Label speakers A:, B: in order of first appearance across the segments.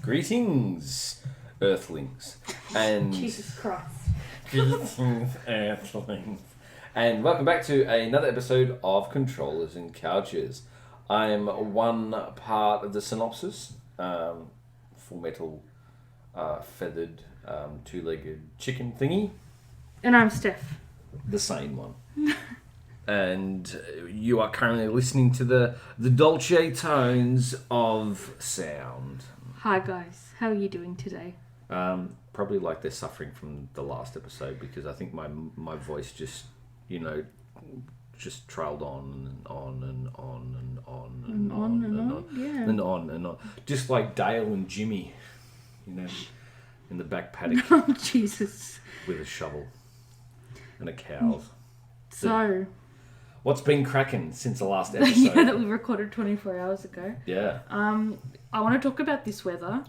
A: Greetings, Earthlings. And
B: Jesus Christ.
A: Greetings, Earthlings. And welcome back to another episode of Controllers and Couches. I'm one part of the synopsis, full metal, feathered, two-legged chicken thingy.
B: And I'm Steph.
A: The same one. And you are currently listening to the dolce tones of sound.
B: Hi guys, how are you doing today?
A: Probably like they're suffering from the last episode because I think my voice just, just trailed on and on and on and on and on and on,
B: yeah.
A: and on and on. Just like Dale and Jimmy, in the back paddock.
B: Oh, Jesus.
A: With a shovel and a cow.
B: So...
A: What's been cracking since the last episode?
B: Yeah, that we recorded 24 hours ago.
A: Yeah.
B: I want to talk about this weather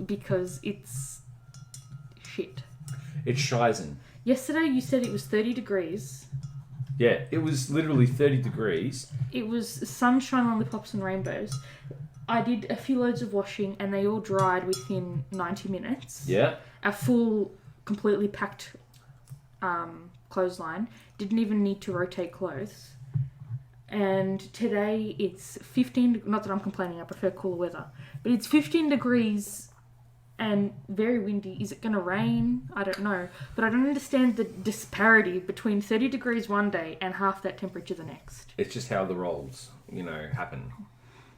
B: because it's shit.
A: It's shizen.
B: Yesterday you said it was 30 degrees.
A: Yeah, it was literally 30 degrees.
B: It was sunshine, lollipops and rainbows. I did a few loads of washing and they all dried within 90 minutes.
A: Yeah.
B: A full, completely packed clothesline. Didn't even need to rotate clothes. And today it's 15, not that I'm complaining, I prefer cooler weather, but it's 15 degrees and very windy. Is it going to rain? I don't know. But I don't understand the disparity between 30 degrees one day and half that temperature the next.
A: It's just how the rolls, happen.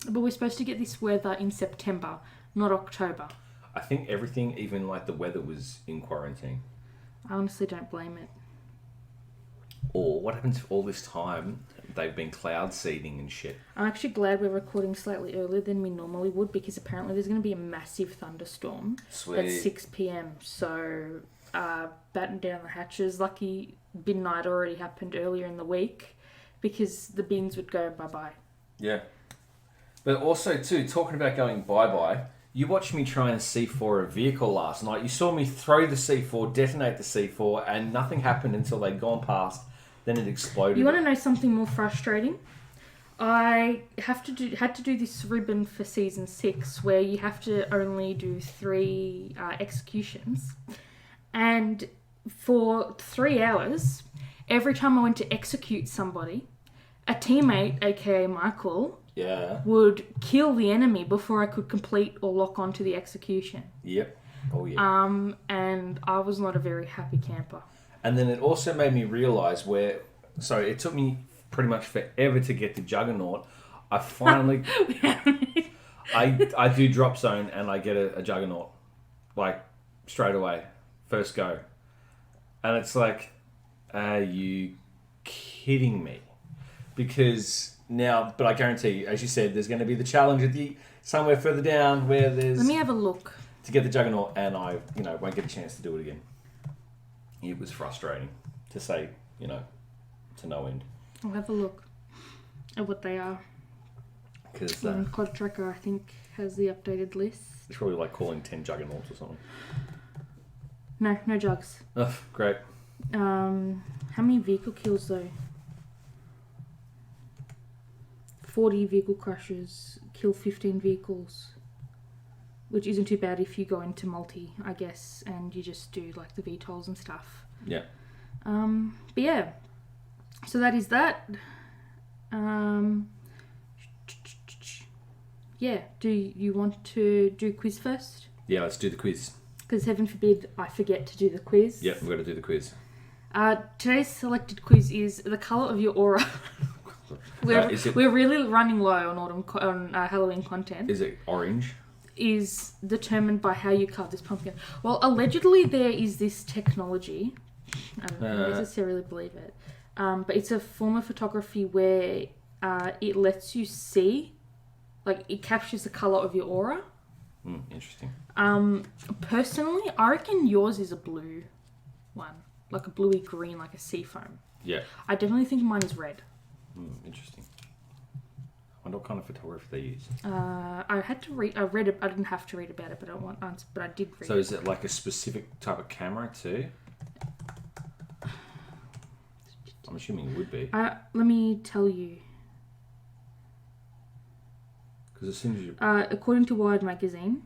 B: But we're supposed to get this weather in September, not October.
A: I think everything, even like the weather, was in quarantine.
B: I honestly don't blame it.
A: Or what happens if all this time they've been cloud seeding and shit?
B: I'm actually glad we're recording slightly earlier than we normally would because apparently there's going to be a massive thunderstorm at 6 p.m. So batten down the hatches. Lucky bin night already happened earlier in the week because the bins would go bye-bye.
A: Yeah. But also, too, talking about going bye-bye, you watched me try and C4 a vehicle last night. You saw me throw the C4, detonate the C4, and nothing happened until they'd gone past. Then it exploded.
B: You want to know something more frustrating? I had to do this ribbon for season 6 where you have to only do 3 executions. And for 3 hours, every time I went to execute somebody, a teammate, aka Michael, would kill the enemy before I could complete or lock onto the execution.
A: Yep. Oh, yeah.
B: And I was not a very happy camper.
A: And then it also made me realise so it took me pretty much forever to get to Juggernaut. I finally, I do drop zone and I get a Juggernaut, like straight away, first go. And it's like, are you kidding me? Because now, but I guarantee you, as you said, there's going to be the challenge at somewhere further down where there's...
B: Let me have a look.
A: To get the Juggernaut and I, won't get a chance to do it again. It was frustrating, to say, to no end.
B: I'll have a look at what they are.
A: Because
B: Cloud Tracker, I think, has the updated list.
A: It's probably like calling 10 Juggernauts or something.
B: No jugs.
A: Oh, great.
B: How many vehicle kills, though? 40 vehicle crashes, kill 15 vehicles. Which isn't too bad if you go into multi, I guess, and you just do like the VTOLs and stuff.
A: Yeah.
B: But yeah, so that is that. Yeah, do you want to do quiz first?
A: Yeah, let's do the quiz.
B: Because heaven forbid I forget to do the quiz.
A: Yep, we've got to do the quiz.
B: Today's selected quiz is the colour of your aura. We're really running low on Halloween content.
A: Is it orange?
B: Is determined by how you carve this pumpkin. Well, allegedly there is this technology. I don't necessarily believe it. But it's a form of photography where it lets you see, like it captures the colour of your aura.
A: Interesting.
B: Personally, I reckon yours is a blue one. Like a bluey green, like a sea foam.
A: Yeah.
B: I definitely think mine is red.
A: Interesting. I wonder what kind of photography they use.
B: I had to read. I read it. I didn't have to read about it, but I did read.
A: So is it like a specific type of camera too? I'm assuming it would be.
B: Let me tell you.
A: Because as soon as you...
B: according to Wired magazine,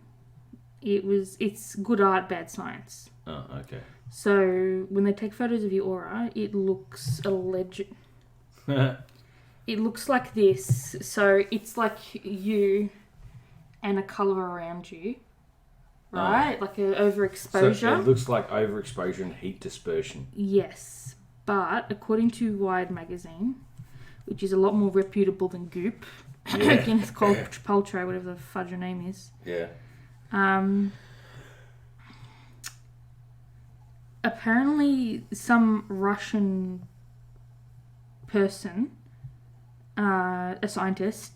B: It's good art, bad science.
A: Oh, okay.
B: So when they take photos of your aura, it looks it looks like this. So it's like you and a colour around you, right? Like an overexposure.
A: So it looks like overexposure and heat dispersion.
B: Yes, but according to Wired magazine, which is a lot more reputable than Goop, again it's called Paltrow, whatever the fudge your name is.
A: Yeah.
B: Apparently, some Russian person, a scientist,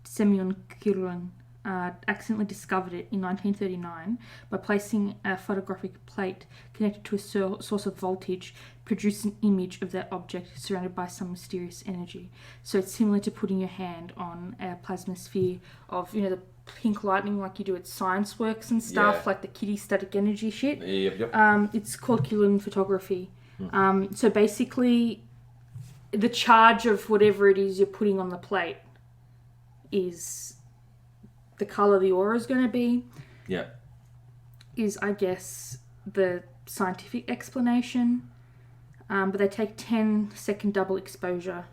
B: Semyon Kirillin, accidentally discovered it in 1939 by placing a photographic plate connected to a source of voltage, produced an image of that object surrounded by some mysterious energy. So it's similar to putting your hand on a plasma sphere of, the pink lightning like you do at Science Works and stuff, like the kitty static energy shit.
A: Yep.
B: It's called Kirillin photography. So basically, the charge of whatever it is you're putting on the plate is the colour the aura is going to be.
A: Yeah.
B: Is, I guess, the scientific explanation. But they take 10-second double exposure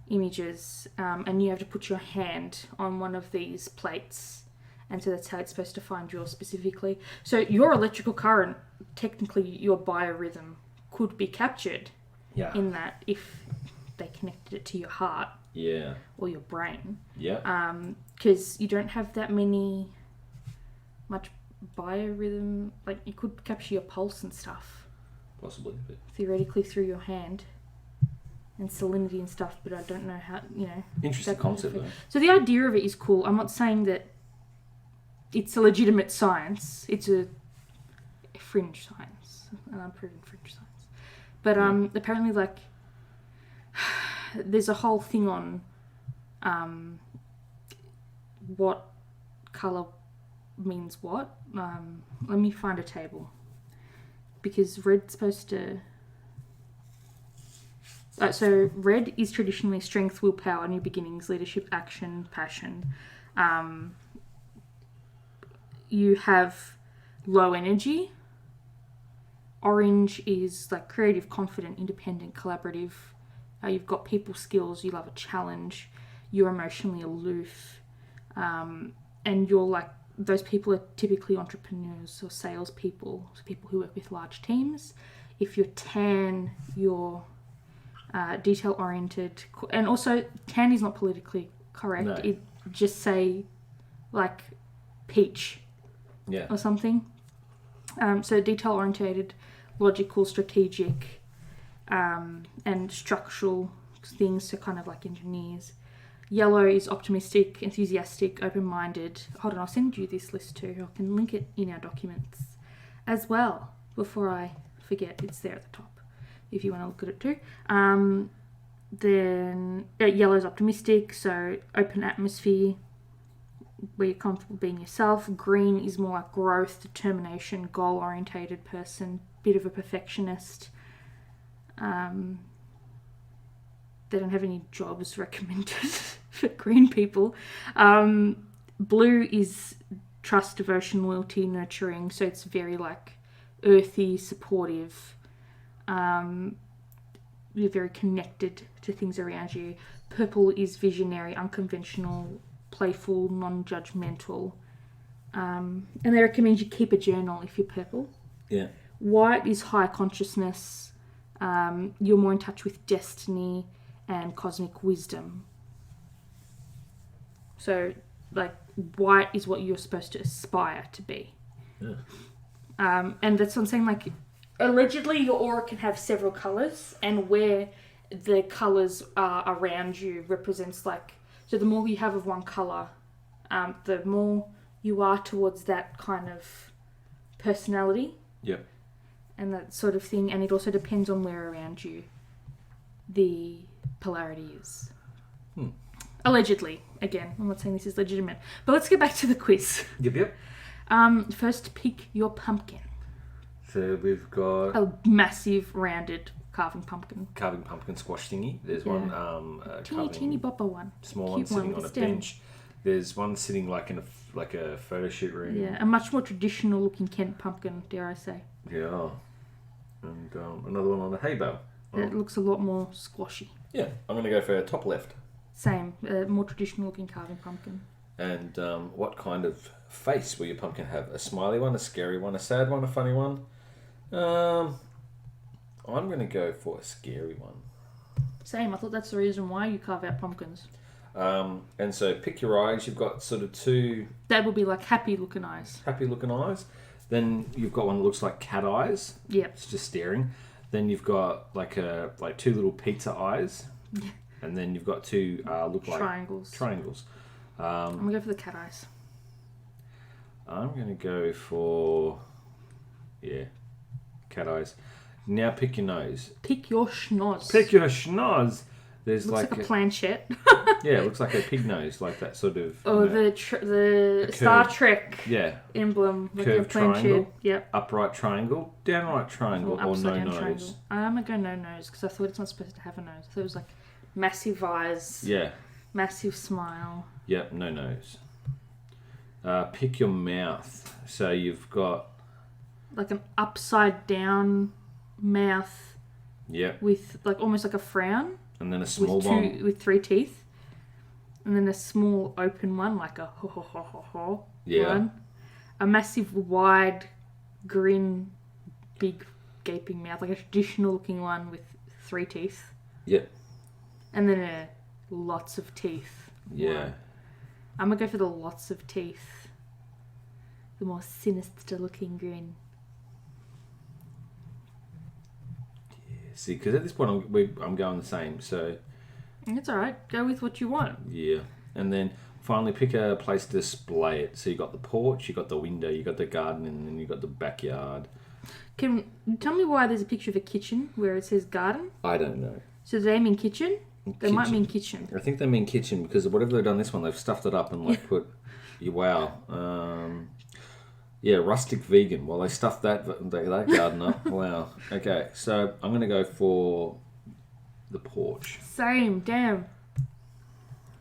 B: images, and you have to put your hand on one of these plates, and so that's how it's supposed to find yours specifically. So your electrical current, technically your biorhythm, could be captured in that if they connected it to your heart or your brain. Because you don't have that much biorhythm. Like, you could capture your pulse and stuff.
A: Possibly. But...
B: theoretically through your hand. And salinity and stuff, but I don't know how,
A: Interesting concept, though.
B: So the idea of it is cool. I'm not saying that it's a legitimate science. It's a fringe science, an unproven fringe science. But apparently, like, there's a whole thing on what colour means what. Let me find a table. Because red's supposed to... so red is traditionally strength, willpower, new beginnings, leadership, action, passion. You have low energy. Orange is like creative, confident, independent, collaborative. You've got people skills. You love a challenge. You're emotionally aloof. And you're like, those people are typically entrepreneurs or salespeople, so people who work with large teams. If you're tan, you're detail oriented, and also tan is not politically correct. No. It just say like peach, or something. So detail oriented, logical, strategic, and structural things. So kind of like engineers. Yellow is optimistic, enthusiastic, open minded. Hold on, I'll send you this list too. I can link it in our documents as well before I forget. It's there at the top if you want to look at it too. Then yellow is optimistic, so open atmosphere where you're comfortable being yourself. Green is more like growth, determination, goal-orientated person, bit of a perfectionist. They don't have any jobs recommended for green people. Blue is trust, devotion, loyalty, nurturing, so it's very like earthy, supportive. You're very connected to things around you. Purple is visionary, unconventional, playful, non-judgmental. And they recommend you keep a journal if you're purple.
A: Yeah.
B: White is high consciousness. You're more in touch with destiny and cosmic wisdom. So, like, white is what you're supposed to aspire to be. Yeah. And that's what I'm saying, like, allegedly your aura can have several colours, and where the colours are around you represents, like, so the more you have of one colour, the more you are towards that kind of personality.
A: Yep.
B: And that sort of thing, and it also depends on where around you the polarity is. Allegedly. Again, I'm not saying this is legitimate. But let's get back to the quiz.
A: Yep.
B: First, pick your pumpkin.
A: So we've got...
B: a massive, rounded carving pumpkin.
A: Carving pumpkin squash thingy. There's one...
B: teeny bopper one.
A: Small
B: Cute
A: one sitting
B: one
A: on a
B: stem.
A: bench. There's one sitting like in a photo shoot room.
B: Yeah, a much more traditional looking Kent pumpkin, dare I say.
A: Yeah. And another one on a hay bale.
B: It looks a lot more squashy.
A: Yeah, I'm going to go for top left.
B: Same, more traditional looking carving pumpkin.
A: And what kind of face will your pumpkin have? A smiley one, a scary one, a sad one, a funny one? I'm going to go for a scary one.
B: Same, I thought that's the reason why you carve out pumpkins.
A: And so pick your eyes. You've got sort of two...
B: That would be like happy looking eyes.
A: Happy looking eyes. Then you've got one that looks like cat eyes.
B: Yep.
A: It's just staring. Then you've got like two little pizza eyes.
B: Yeah.
A: And then you've got two look like... Triangles.
B: I'm going to go for the cat eyes.
A: I'm going to go for... Yeah. Cat eyes. Now pick your nose.
B: Pick your schnoz.
A: Pick your schnoz. There's
B: looks like a planchette.
A: Yeah, it looks like a pig nose, like that sort of...
B: Oh, the Star Trek emblem. Like
A: curved triangle.
B: Yep.
A: Upright triangle. Downright triangle or no nose. Triangle.
B: I'm going to go no nose because I thought it's not supposed to have a nose. I thought it was like massive eyes.
A: Yeah.
B: Massive smile.
A: Yep, no nose. Pick your mouth. So you've got...
B: Like an upside down mouth.
A: Yep.
B: With like almost like a frown.
A: And then a small one.
B: With 3 teeth. And then a small open one, like a ho ho ho ho ho one. A massive wide grin, big gaping mouth, like a traditional looking one with 3 teeth.
A: Yep.
B: And then lots of teeth.
A: Yeah.
B: One. I'm going to go for the lots of teeth. The more sinister looking grin.
A: See, because at this point I'm going the same, so...
B: It's alright. Go with what you want.
A: Yeah. And then finally pick a place to display it. So you got the porch, you got the window, you got the garden, and then you got the backyard.
B: Can you tell me why there's a picture of a kitchen where it says garden?
A: I don't know.
B: So do they mean kitchen? They might mean kitchen.
A: I think they mean kitchen because whatever they've done this one, they've stuffed it up and like put... Wow. Yeah, rustic vegan. Well, they stuffed that garden up. Wow. Okay, so I'm going to go for the porch.
B: Same, damn.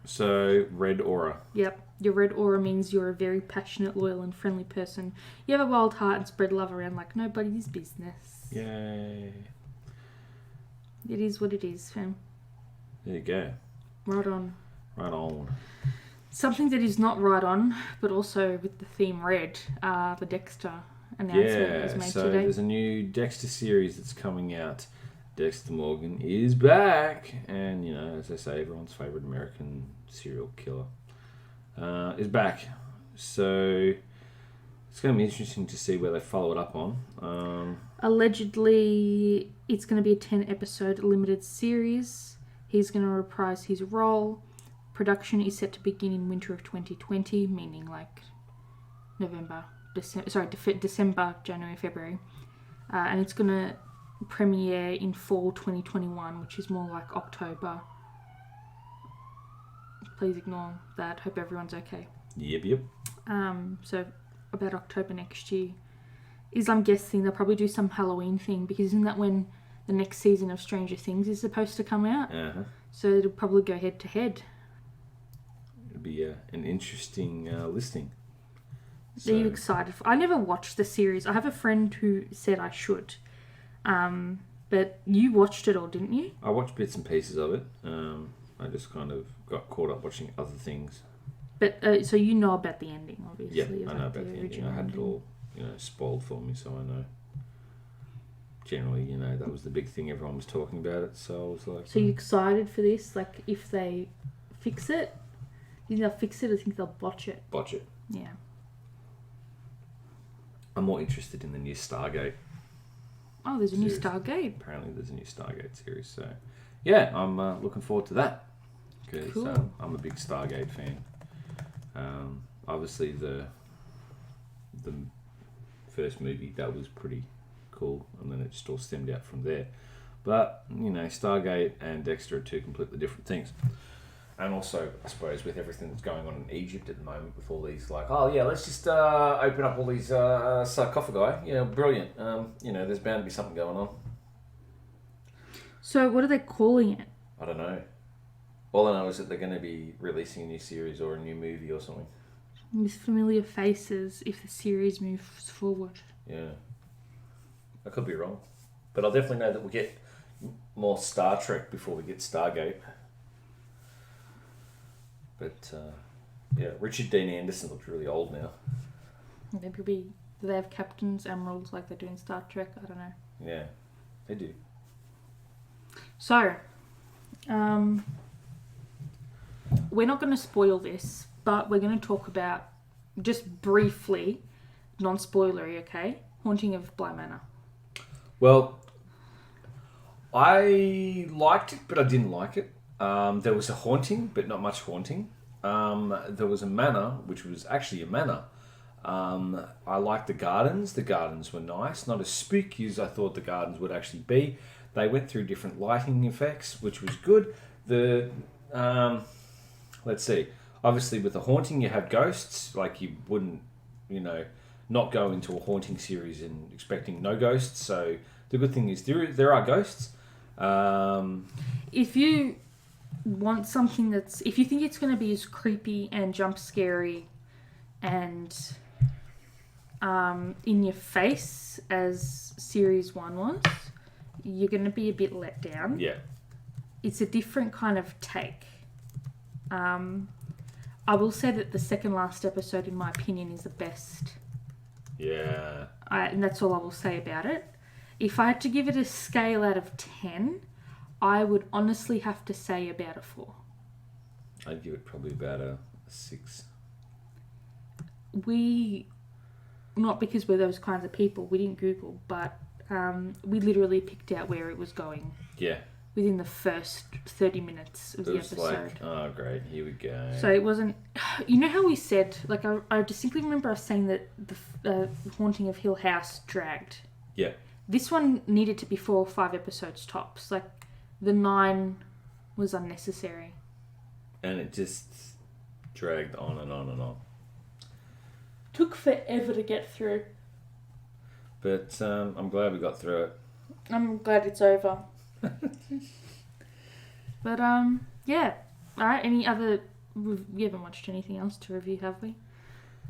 A: So, red aura.
B: Yep. Your red aura means you're a very passionate, loyal and friendly person. You have a wild heart and spread love around like nobody's business.
A: Yay.
B: It is what it is, fam.
A: There you go.
B: Right on.
A: Right on.
B: Something that is not right on, but also with the theme red, the Dexter announcement was made
A: so
B: today.
A: There's a new Dexter series that's coming out. Dexter Morgan is back. And, you know, as I say, everyone's favourite American serial killer is back. So it's going to be interesting to see where they follow it up on.
B: Allegedly, it's going to be a 10-episode limited series. He's going to reprise his role. Production is set to begin in winter of 2020, meaning like December, January, February. And it's going to premiere in fall 2021, which is more like October. Please ignore that. Hope everyone's okay.
A: Yep.
B: So about October next year. I'm guessing they'll probably do some Halloween thing, because isn't that when the next season of Stranger Things is supposed to come out?
A: Uh-huh.
B: So it'll probably go head to head.
A: It'll be an interesting listing.
B: So, are you excited? I never watched the series. I have a friend who said I should. But you watched it all, didn't you?
A: I watched bits and pieces of it. I just kind of got caught up watching other things.
B: But so you know about the ending, obviously.
A: Yeah, I know about the ending. I had it all, spoiled for me, so I know. Generally, that was the big thing. Everyone was talking about it, so I was like...
B: So you excited for this? Like, if they fix it? Do you think they'll fix it, or think they'll botch it?
A: Botch it.
B: Yeah.
A: I'm more interested in the new Stargate.
B: Oh, there's a new
A: series.
B: Stargate.
A: Apparently there's a new Stargate series, so... Yeah, I'm looking forward to that. Because
B: cool.
A: I'm a big Stargate fan. Obviously, the first movie, that was pretty cool, and then it just all stemmed out from there. But, Stargate and Dexter are two completely different things. And also, I suppose, with everything that's going on in Egypt at the moment, with all these, let's just open up all these sarcophagi. Brilliant. There's bound to be something going on.
B: So, what are they calling it?
A: I don't know. All I know is that they're going to be releasing a new series or a new movie or something.
B: With familiar faces if the series moves forward.
A: Yeah. I could be wrong. But I'll definitely know that we'll get more Star Trek before we get Stargate. But, yeah, Richard Dean Anderson looks really old now.
B: Maybe they have captains, admirals like they do in Star Trek. I don't know.
A: Yeah, they do.
B: So, we're not going to spoil this, but we're going to talk about, just briefly, non-spoilery, okay? Haunting of Bly Manor.
A: Well, I liked it, but I didn't like it. There was a haunting, but not much haunting. There was a manor, which was actually a manor. I liked the gardens. The gardens were nice. Not as spooky as I thought the gardens would actually be. They went through different lighting effects, which was good. Let's see. Obviously, with the haunting, you have ghosts. Like, you wouldn't, not go into a haunting series and expecting no ghosts. So the good thing is there are ghosts.
B: If you want something if you think it's going to be as creepy and jump scary and in your face as Series 1 was, you're going to be a bit let down.
A: Yeah.
B: It's a different kind of take. I will say that the second last episode, in my opinion, is the best.
A: Yeah.
B: And that's all I will say about it. If I had to give it a scale out of 10, I would honestly have to say about a 4.
A: I'd give it probably about a 6.
B: Not because we're those kinds of people, we didn't Google, but we literally picked out where it was going.
A: Yeah.
B: Within the first 30 minutes of the episode.
A: Like, oh great, here we go.
B: So it wasn't... You know how we said... Like, I distinctly remember us saying that the Haunting of Hill House dragged.
A: Yeah.
B: This one needed to be 4 or 5 episodes tops. Like, the 9 was unnecessary.
A: And it just dragged on and on and on.
B: Took forever to get through.
A: But I'm glad we got through it.
B: I'm glad it's over. But, yeah. Alright, any other... We haven't watched anything else to review, have we?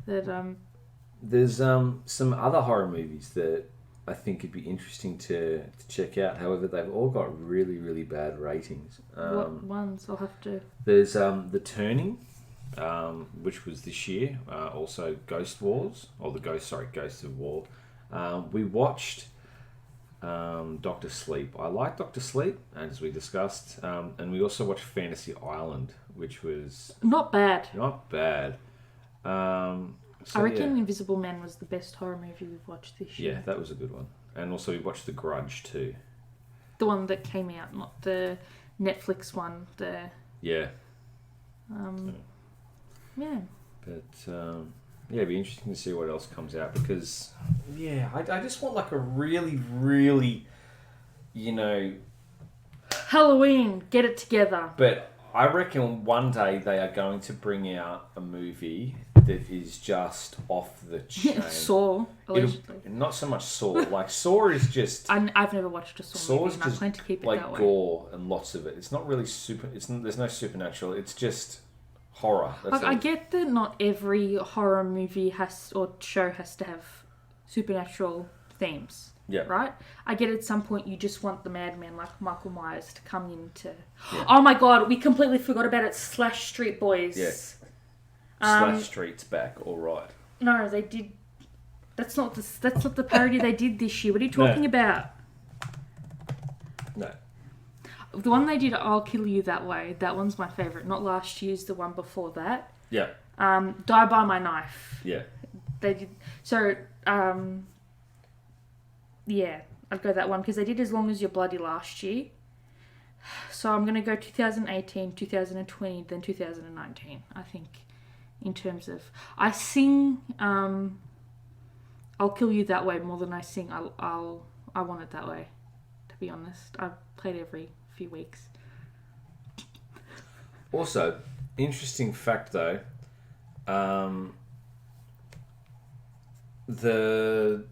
B: There's
A: some other horror movies that I think it'd be interesting to check out. However, they've all got really, really bad ratings.
B: What ones? I'll have to...
A: There's The Turning, which was this year. Also Ghost Wars, or Ghosts of War. We watched Dr. Sleep. I like Dr. Sleep, as we discussed. And we also watched Fantasy Island, which was...
B: Not bad.
A: Not bad.
B: I reckon Invisible Man was the best horror movie we've watched this year.
A: Yeah, that was a good one. And also we watched The Grudge too.
B: The one that came out, not the Netflix one.
A: Yeah.
B: Yeah.
A: But, it'd be interesting to see what else comes out because, yeah, I just want like a really, really,
B: Halloween, get it together.
A: But I reckon one day they are going to bring out a movie that is just off the chain.
B: Saw, allegedly.
A: Not so much Saw. Like, Saw is just...
B: I've never watched a Saw movie, and I plan to keep it that way.
A: Like gore and lots of it. It's not really there's no supernatural. It's just horror. That's
B: I get that not every horror movie or show has to have supernatural themes.
A: Yeah.
B: Right? I get at some point you just want the madman like Michael Myers to come in to... Yeah. Oh my god, we completely forgot about it. Slash Street Boys.
A: Yeah. Slash Street's back, all right.
B: No, they did... That's not the parody they did this year. What are you talking about?
A: No.
B: The one they did, I'll Kill You That Way. That one's my favourite. Not last year's, the one before that.
A: Yeah.
B: Die by My Knife.
A: Yeah.
B: They did... So, yeah, I'd go that one because they did As Long As You're Bloody last year. So I'm going to go 2018, 2020, then 2019, I think, in terms of... I sing I'll Kill You That Way more than I sing I Want It That Way, to be honest. I played every few weeks.
A: Also, interesting fact though, the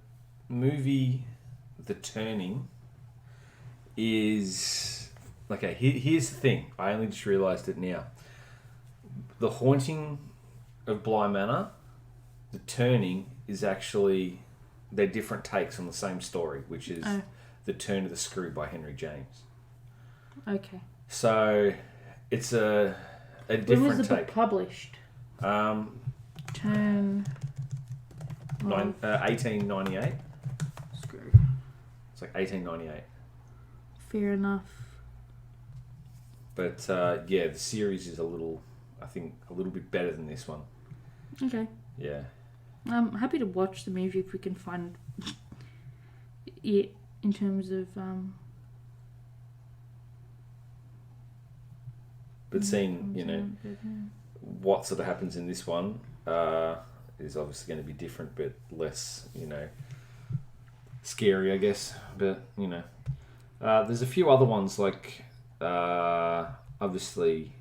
A: movie... The Turning is Okay, here's the thing. I only just realised it now. The haunting of Bly Manor, the turning is actually... They're different takes on the same story, which is The Turn of the Screw by Henry James. Okay. So, it's a different take. When was the book
B: published? Turn...
A: 1898.
B: Screw.
A: It's like 1898.
B: Fair enough.
A: But, the series is I think, a little bit better than this one.
B: Okay.
A: Yeah.
B: I'm happy to watch the movie if we can find it in terms of...
A: But seeing, what sort of happens in this one is obviously going to be different, but less, scary, I guess. But, there's a few other ones, like, obviously...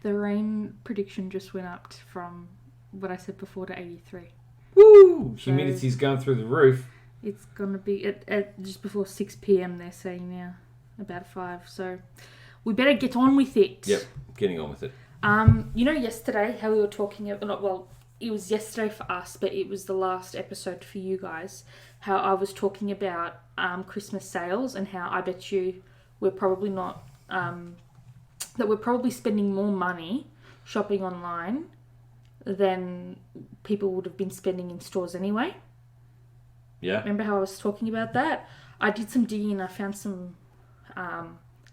B: The rain prediction just went up from what I said before to 83.
A: Woo! So humidity's going through the roof.
B: It's going to be at just before 6 p.m, they're saying now. About 5, so... We better get on with it.
A: Yep, getting on with it.
B: Yesterday, how we were talking... it was yesterday for us, but it was the last episode for you guys. How I was talking about Christmas sales and how I bet you we're probably not... that we're probably spending more money shopping online than people would have been spending in stores anyway.
A: Yeah.
B: Remember how I was talking about that? I did some digging and I found some...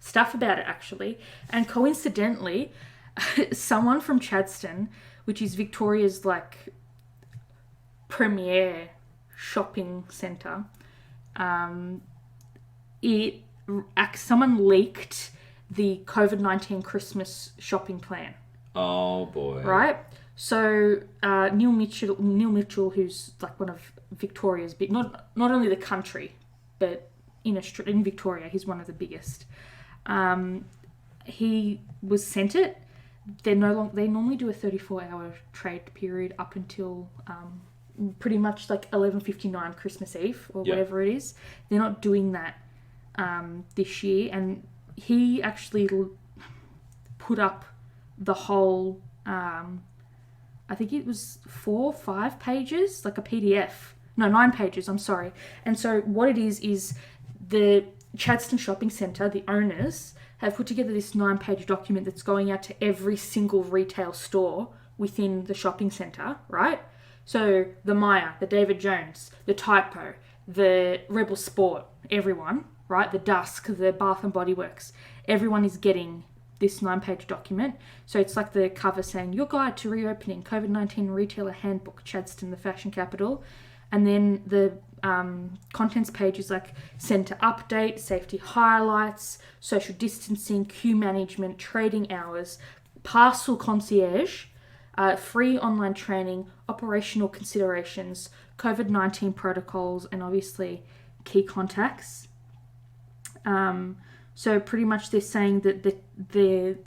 B: stuff about it actually, and coincidentally someone from Chadstone, which is Victoria's premier shopping centre, someone leaked the COVID-19 Christmas shopping plan.
A: Oh boy.
B: Right? So Neil Mitchell, who's one of Victoria's big, not only the country, but in Victoria, he's one of the biggest. He was sent it. They normally do a 34-hour trade period up until pretty much 11:59 Christmas Eve or whatever it is. They're not doing that this year, and he actually put up the whole. I think it was 4 or 5 pages, like a PDF. No, 9 pages. I'm sorry. And so what it is the Chadstone Shopping Centre, the owners, have put together this 9-page document that's going out to every single retail store within the shopping centre, right? So the Myer, the David Jones, the Typo, the Rebel Sport, everyone, right? The Dusk, the Bath and Body Works, everyone is getting this 9-page document. So it's like the cover saying, your guide to reopening, COVID-19 retailer handbook, Chadstone, the fashion capital. And then the contents page is centre update, safety highlights, social distancing, queue management, trading hours, parcel concierge, free online training, operational considerations, COVID-19 protocols, and obviously key contacts. So pretty much they're saying that the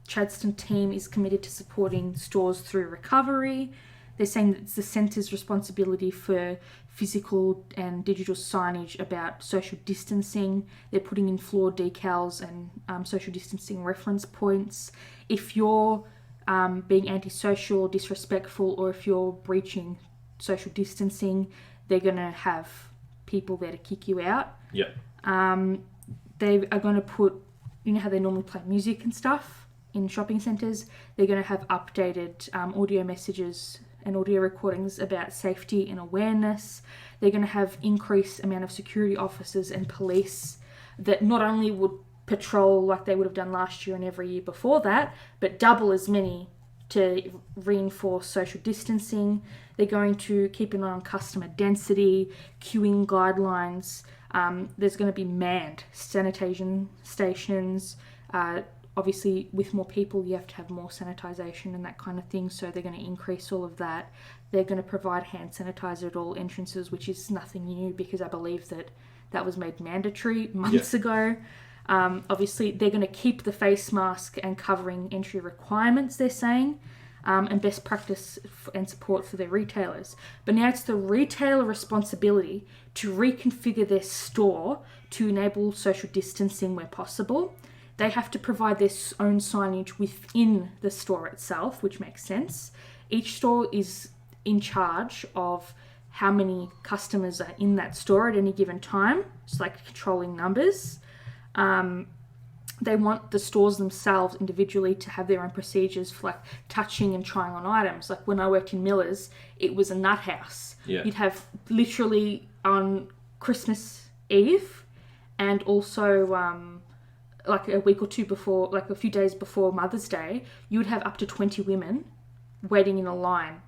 B: Chadstone team is committed to supporting stores through recovery. They're saying that it's the centre's responsibility for physical and digital signage about social distancing. They're putting in floor decals and social distancing reference points. If you're being antisocial, disrespectful, or if you're breaching social distancing, they're going to have people there to kick you out.
A: Yep.
B: They are going to put, how they normally play music and stuff in shopping centres, they're going to have updated audio messages and audio recordings about safety and awareness. They're going to have increased amount of security officers and police that not only would patrol like they would have done last year and every year before that, but double as many to reinforce social distancing. They're going to keep an eye on customer density, queuing guidelines. There's going to be manned sanitation stations. Obviously, with more people, you have to have more sanitisation and that kind of thing, so they're going to increase all of that. They're going to provide hand sanitizer at all entrances, which is nothing new because I believe that was made mandatory months ago. Obviously, they're going to keep the face mask and covering entry requirements, they're saying, and best practice and support for their retailers. But now it's the retailer responsibility to reconfigure their store to enable social distancing where possible. they have to provide their own signage within the store itself, which makes sense. Each store is in charge of how many customers are in that store at any given time. It's like controlling numbers. They want the stores themselves individually to have their own procedures for like touching and trying on items. Like when I worked in Miller's, it was a nut house.
A: Yeah.
B: You'd have literally on Christmas Eve and also like a week or two before, like a few days before Mother's Day, you would have up to 20 women waiting in a line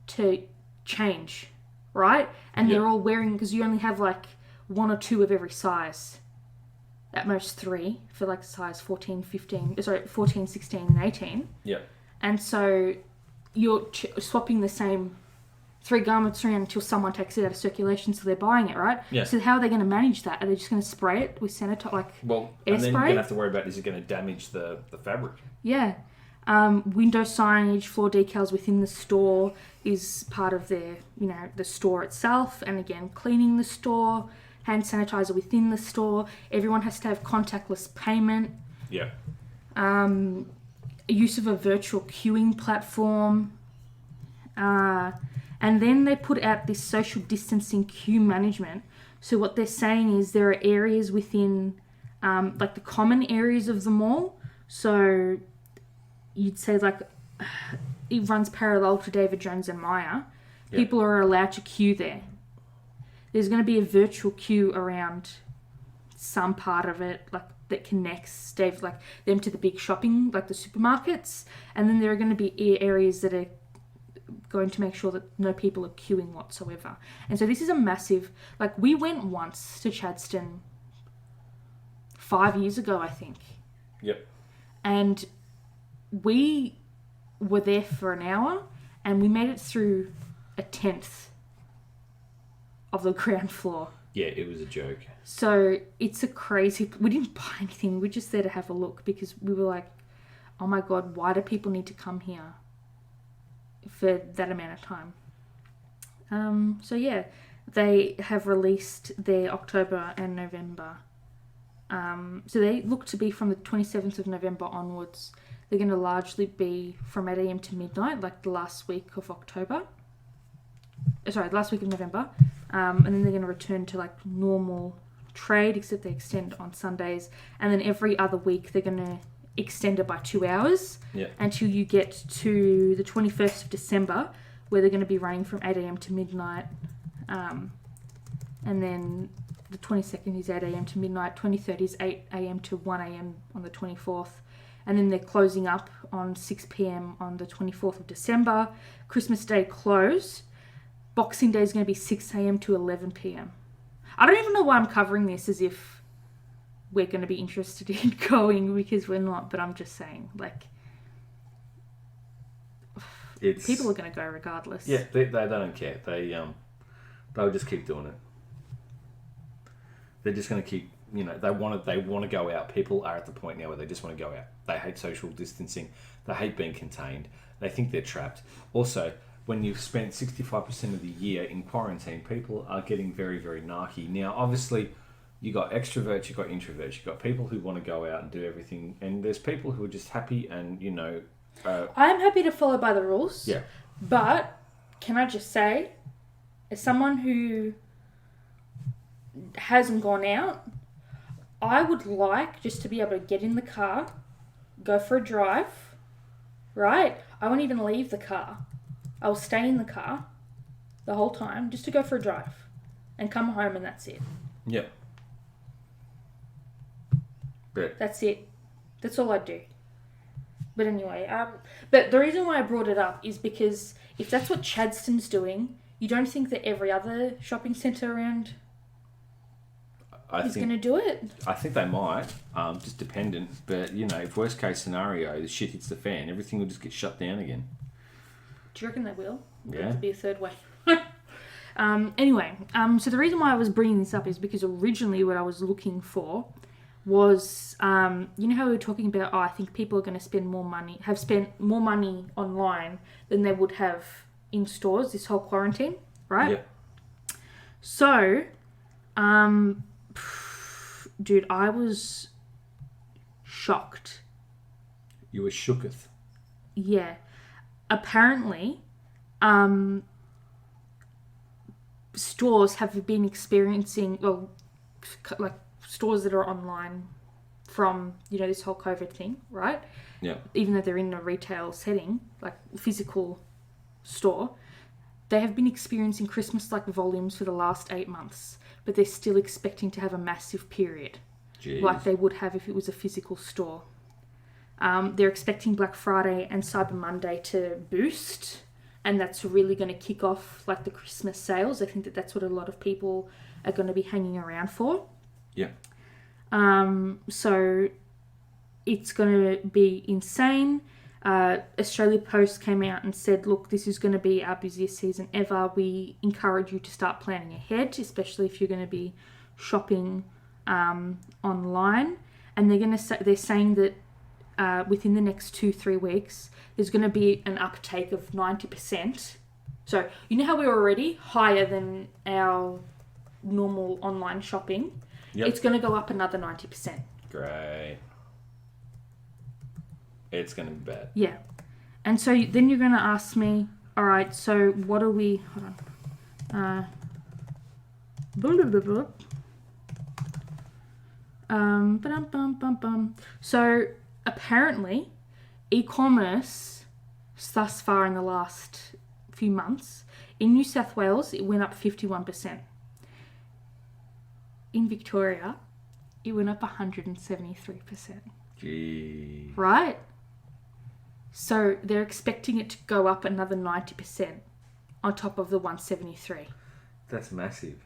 B: to change, right? And they're all wearing, because you only have like one or two of every size. At most 3 for like size 14, 16 and 18.
A: Yeah.
B: And so you're swapping the same 3 garments around until someone takes it out of circulation, so they're buying it, right?
A: Yeah.
B: So how are they going to manage that? Are they just going to spray it with sanitizer, like
A: Well,
B: air
A: and then
B: spray?
A: you're going to have to worry about, is it going to damage the fabric?
B: Yeah. Window signage, floor decals within the store is part of their, the store itself. And again, cleaning the store, hand sanitizer within the store. Everyone has to have contactless payment.
A: Yeah.
B: Use of a virtual queuing platform. And then they put out this social distancing queue management. So what they're saying is there are areas within, like the common areas of the mall. So you'd say like it runs parallel to David Jones and Maya.
A: Yeah.
B: People are allowed to queue there. There's going to be a virtual queue around some part of it, like that connects them to the big shopping, like the supermarkets. And then there are going to be areas that are going to make sure that no people are queuing whatsoever. And so this is a massive, like we went once to Chadstone 5 years ago, I think.
A: Yep.
B: And we were there for an hour and we made it through a 10th of the ground floor.
A: Yeah, it was a joke.
B: So it's a crazy... We didn't buy anything. We were just there to have a look because we were like, oh my God, why do people need to come here for that amount of time? So yeah, they have released their October and November. So they look to be from the 27th of November onwards. They're going to largely be from 8 a.m. to midnight, like the last week of October. Last week of November. And then they're going to return to like normal trade, except they extend on Sundays. And then every other week they're going to extend it by 2 hours until you get to the 21st of December, where they're going to be running from 8 a.m. to midnight. And then the 22nd is 8 a.m. to midnight. 23rd is 8 a.m. to 1 a.m. on the 24th. And then they're closing up on 6 p.m. on the 24th of December. Christmas Day close. Boxing Day is going to be 6 a.m. to 11 p.m. I don't even know why I'm covering this as if we're going to be interested in going, because we're not, but I'm just saying, like, people are going to go regardless.
A: Yeah, they don't care. They'll just keep doing it. They're just going to keep, they want to go out. People are at the point now where they just want to go out. They hate social distancing. They hate being contained. They think they're trapped. Also, when you've spent 65% of the year in quarantine, people are getting very, very narky. Now, obviously, you got extroverts, you got introverts, you got people who want to go out and do everything, and there's people who are just happy and,
B: I'm happy to follow by the rules.
A: Yeah.
B: But, can I just say, as someone who hasn't gone out, I would like just to be able to get in the car, go for a drive, right? I won't even leave the car. I'll stay in the car the whole time just to go for a drive and come home, and that's it.
A: Yep. But
B: that's it. That's all I do. But anyway, but the reason why I brought it up is because if that's what Chadstone's doing, you don't think that every other shopping centre around is going to do it?
A: I think they might, just dependent. But, if worst case scenario, the shit hits the fan, everything will just get shut down again.
B: Do you reckon they will?
A: Yeah.
B: It'll be a third wave. Anyway, so the reason why I was bringing this up is because originally what I was looking for was, you know how we were talking about, I think people are going to spent more money online than they would have in stores this whole quarantine, right?
A: Yeah.
B: So, dude, I was shocked.
A: You were shooketh.
B: Yeah. Apparently, stores have been experiencing, well, like stores that are online from, this whole COVID thing, right?
A: Yeah.
B: Even though they're in a retail setting, like physical store, they have been experiencing Christmas-like volumes for the last 8 months, but they're still expecting to have a massive period.
A: Jeez.
B: Like they would have if it was a physical store. They're expecting Black Friday and Cyber Monday to boost, and that's really going to kick off like the Christmas sales. I think that's what a lot of people are going to be hanging around for.
A: Yeah.
B: So it's going to be insane. Australia Post came out and said, look, this is going to be our busiest season ever. We encourage you to start planning ahead, especially if you're going to be shopping online. And they're saying that within the next 2-3 weeks, there's going to be an uptake of 90%. So, you know how we're already higher than our normal online shopping?
A: Yep.
B: It's going to go up another 90%.
A: Great. It's going to be bad.
B: Yeah. And so then you're going to ask me, all right, so what are we... Hold on. So apparently, e-commerce thus far in the last few months, in New South Wales, it went up 51%. In Victoria, it went up 173%.
A: Gee.
B: Right? So they're expecting it to go up another 90% on top of the 173.
A: That's massive.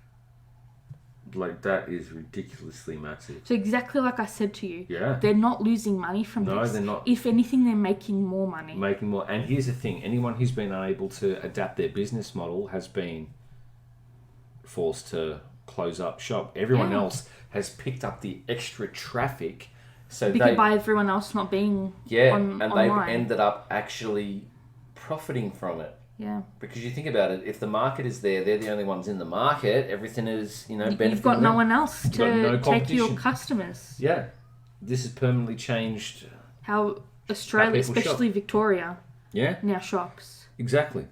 A: Like, that is ridiculously massive.
B: So exactly like I said to you,
A: Yeah.
B: they're not losing money from this.
A: No, they're not.
B: If anything, they're making more money.
A: Making more. And here's the thing. Anyone who's been unable to adapt their business model has been forced to close up shop. Everyone else has picked up the extra traffic. So
B: by everyone else not being
A: and
B: online.
A: they've ended up actually profiting from it.
B: Yeah.
A: Because you think about it, if the market is there, they're the only ones in the market. Everything is, benefiting.
B: You've got no one else to take your
A: competition.
B: customers.
A: Yeah. This has permanently changed
B: how Australia,
A: people
B: especially Victoria,
A: Yeah.
B: now shops.
A: Exactly.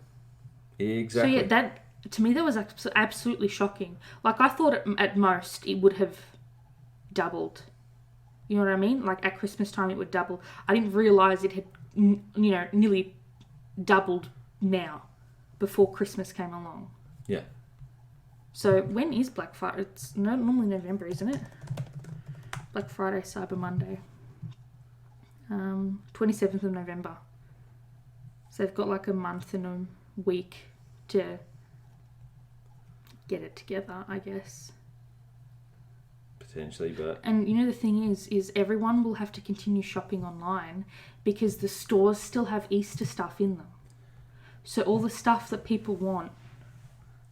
B: So yeah, that to me that was absolutely shocking. Like I thought at most it would have doubled. You know what I mean? Like at Christmas time it would double. I didn't realise it had nearly doubled now before Christmas came along.
A: Yeah.
B: So when is Black Friday? It's normally November, isn't it? Black Friday, Cyber Monday. 27th of November. So they've got like a month and a week to get it together, I guess.
A: Potentially, but...
B: And the thing is everyone will have to continue shopping online because the stores still have Easter stuff in them. So all the stuff that people want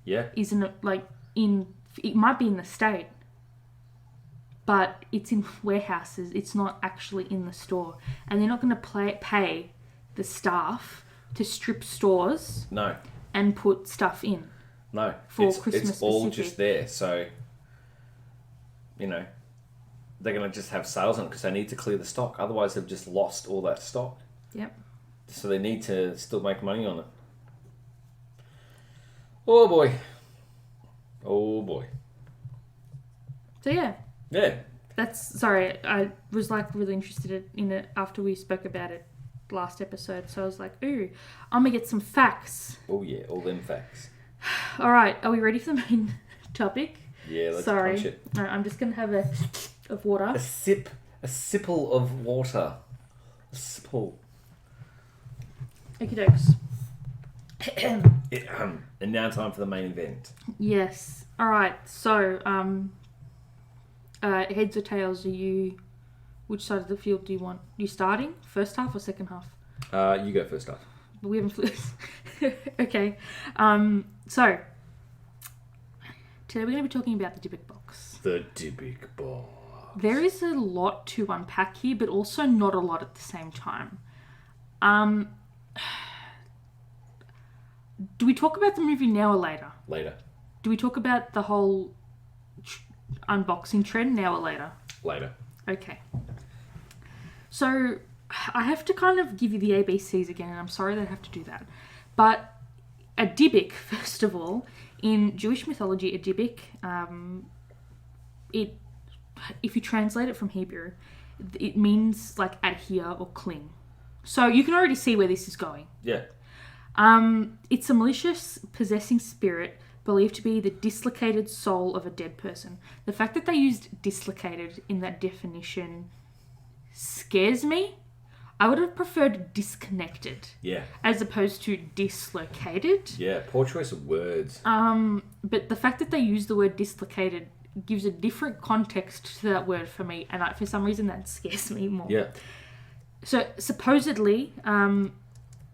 B: isn't it might be in the state, but it's in warehouses. It's not actually in the store. And they're not going to pay the staff to strip stores and put stuff in.
A: No,
B: for Christmas
A: it's all
B: specific.
A: just there. So, they're going to just have sales on it because they need to clear the stock. Otherwise, they've just lost all that stock.
B: Yep.
A: So they need to still make money on it. Oh boy. Oh boy.
B: So yeah.
A: Yeah.
B: Sorry, I was really interested in it after we spoke about it last episode. So I was like, ooh, I'm going to get some facts.
A: Oh yeah, all them facts.
B: All right, are we ready for the main topic?
A: Yeah, let's punch it.
B: All right, I'm just going to have a of water.
A: A sipple of water. A sipple.
B: Okie dokes.
A: And now time for the main event.
B: Yes. All right, so heads or tails, which side of the field do you want? You starting? First half or second half?
A: You go first, half.
B: We haven't... Okay. So, today we're going to be talking about the Dyybuk Box.
A: The Dyybuk Box.
B: There is a lot to unpack here, but also not a lot at the same time. Do we talk about the movie now or later?
A: Later.
B: Do we talk about the whole unboxing trend now or later?
A: Later.
B: Okay. So I have to kind of give you the ABCs again, and I'm sorry that I have to do that. But a Dyybuk, first of all, in Jewish mythology, a Dyybuk, if you translate it from Hebrew, it means like adhere or cling. So you can already see where this is going.
A: Yeah.
B: It's a malicious, possessing spirit believed to be the dislocated soul of a dead person. The fact that they used dislocated in that definition scares me. I would have preferred disconnected.
A: Yeah.
B: As opposed to dislocated.
A: Yeah, poor choice of words.
B: But the fact that they use the word dislocated gives a different context to that word for me, and for some reason that scares me more.
A: Yeah.
B: So supposedly,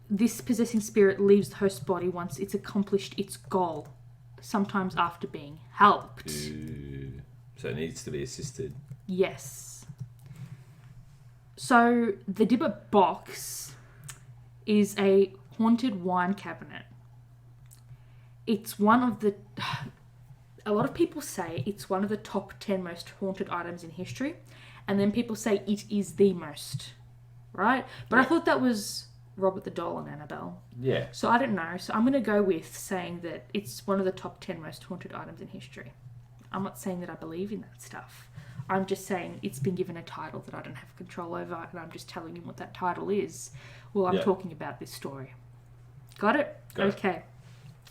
B: this possessing spirit leaves the host body once it's accomplished its goal, sometimes after being helped.
A: Ooh. So it needs to be assisted.
B: Yes. So the Dyybuk Box is a haunted wine cabinet. It's one of the... A lot of people say it's one of the top 10 most haunted items in history. And then people say it is the most. Right? But I thought that was Robert the Doll and Annabelle.
A: Yeah.
B: So I don't know. So I'm going to go with saying that it's one of the top 10 most haunted items in history. I'm not saying that I believe in that stuff. I'm just saying it's been given a title that I don't have control over, and I'm just telling you what that title is while I'm talking about this story. Got it? Okay.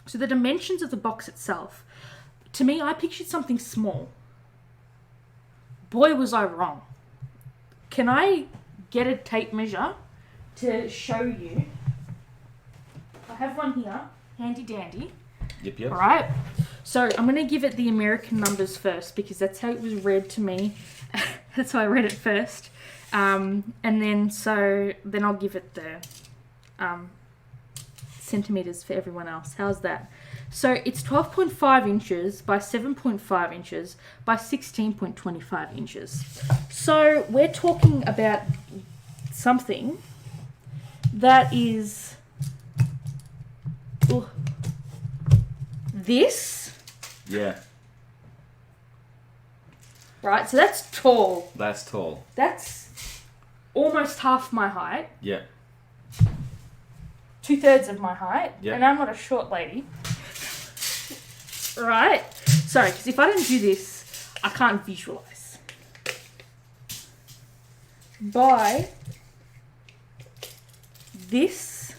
B: So the dimensions of the box itself, to me, I pictured something small. Boy, was I wrong. Can I get a tape measure to show you? I have one here, handy dandy.
A: Yep.
B: All right. So I'm going to give it the American numbers first because that's how it was read to me. That's how I read it first. And then I'll give it the centimeters for everyone else. How's that? So it's 12.5 inches by 7.5 inches by 16.25 inches. So we're talking about something that is this.
A: Yeah.
B: Right, so that's tall.
A: That's tall.
B: That's almost half my height.
A: Yeah.
B: 2/3 of my height.
A: Yeah.
B: And I'm not a short lady. Right? Sorry, because if I don't do this, I can't visualise. By this.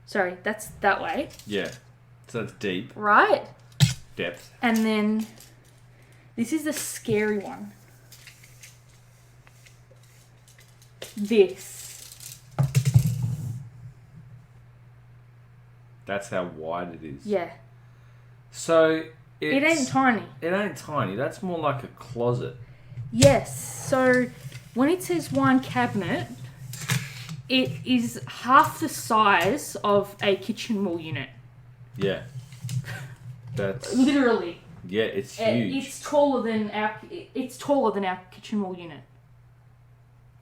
B: Sorry, that's that way.
A: Yeah. So that's deep.
B: Right?
A: Depth.
B: And then this is the scary one. This.
A: That's how wide it is.
B: Yeah.
A: So
B: It ain't tiny.
A: It ain't tiny. That's more like a closet.
B: Yes. So when it says wine cabinet, it is half the size of a kitchen wall unit.
A: Yeah. That's
B: literally.
A: Yeah, it's huge.
B: It's taller than our kitchen wall unit.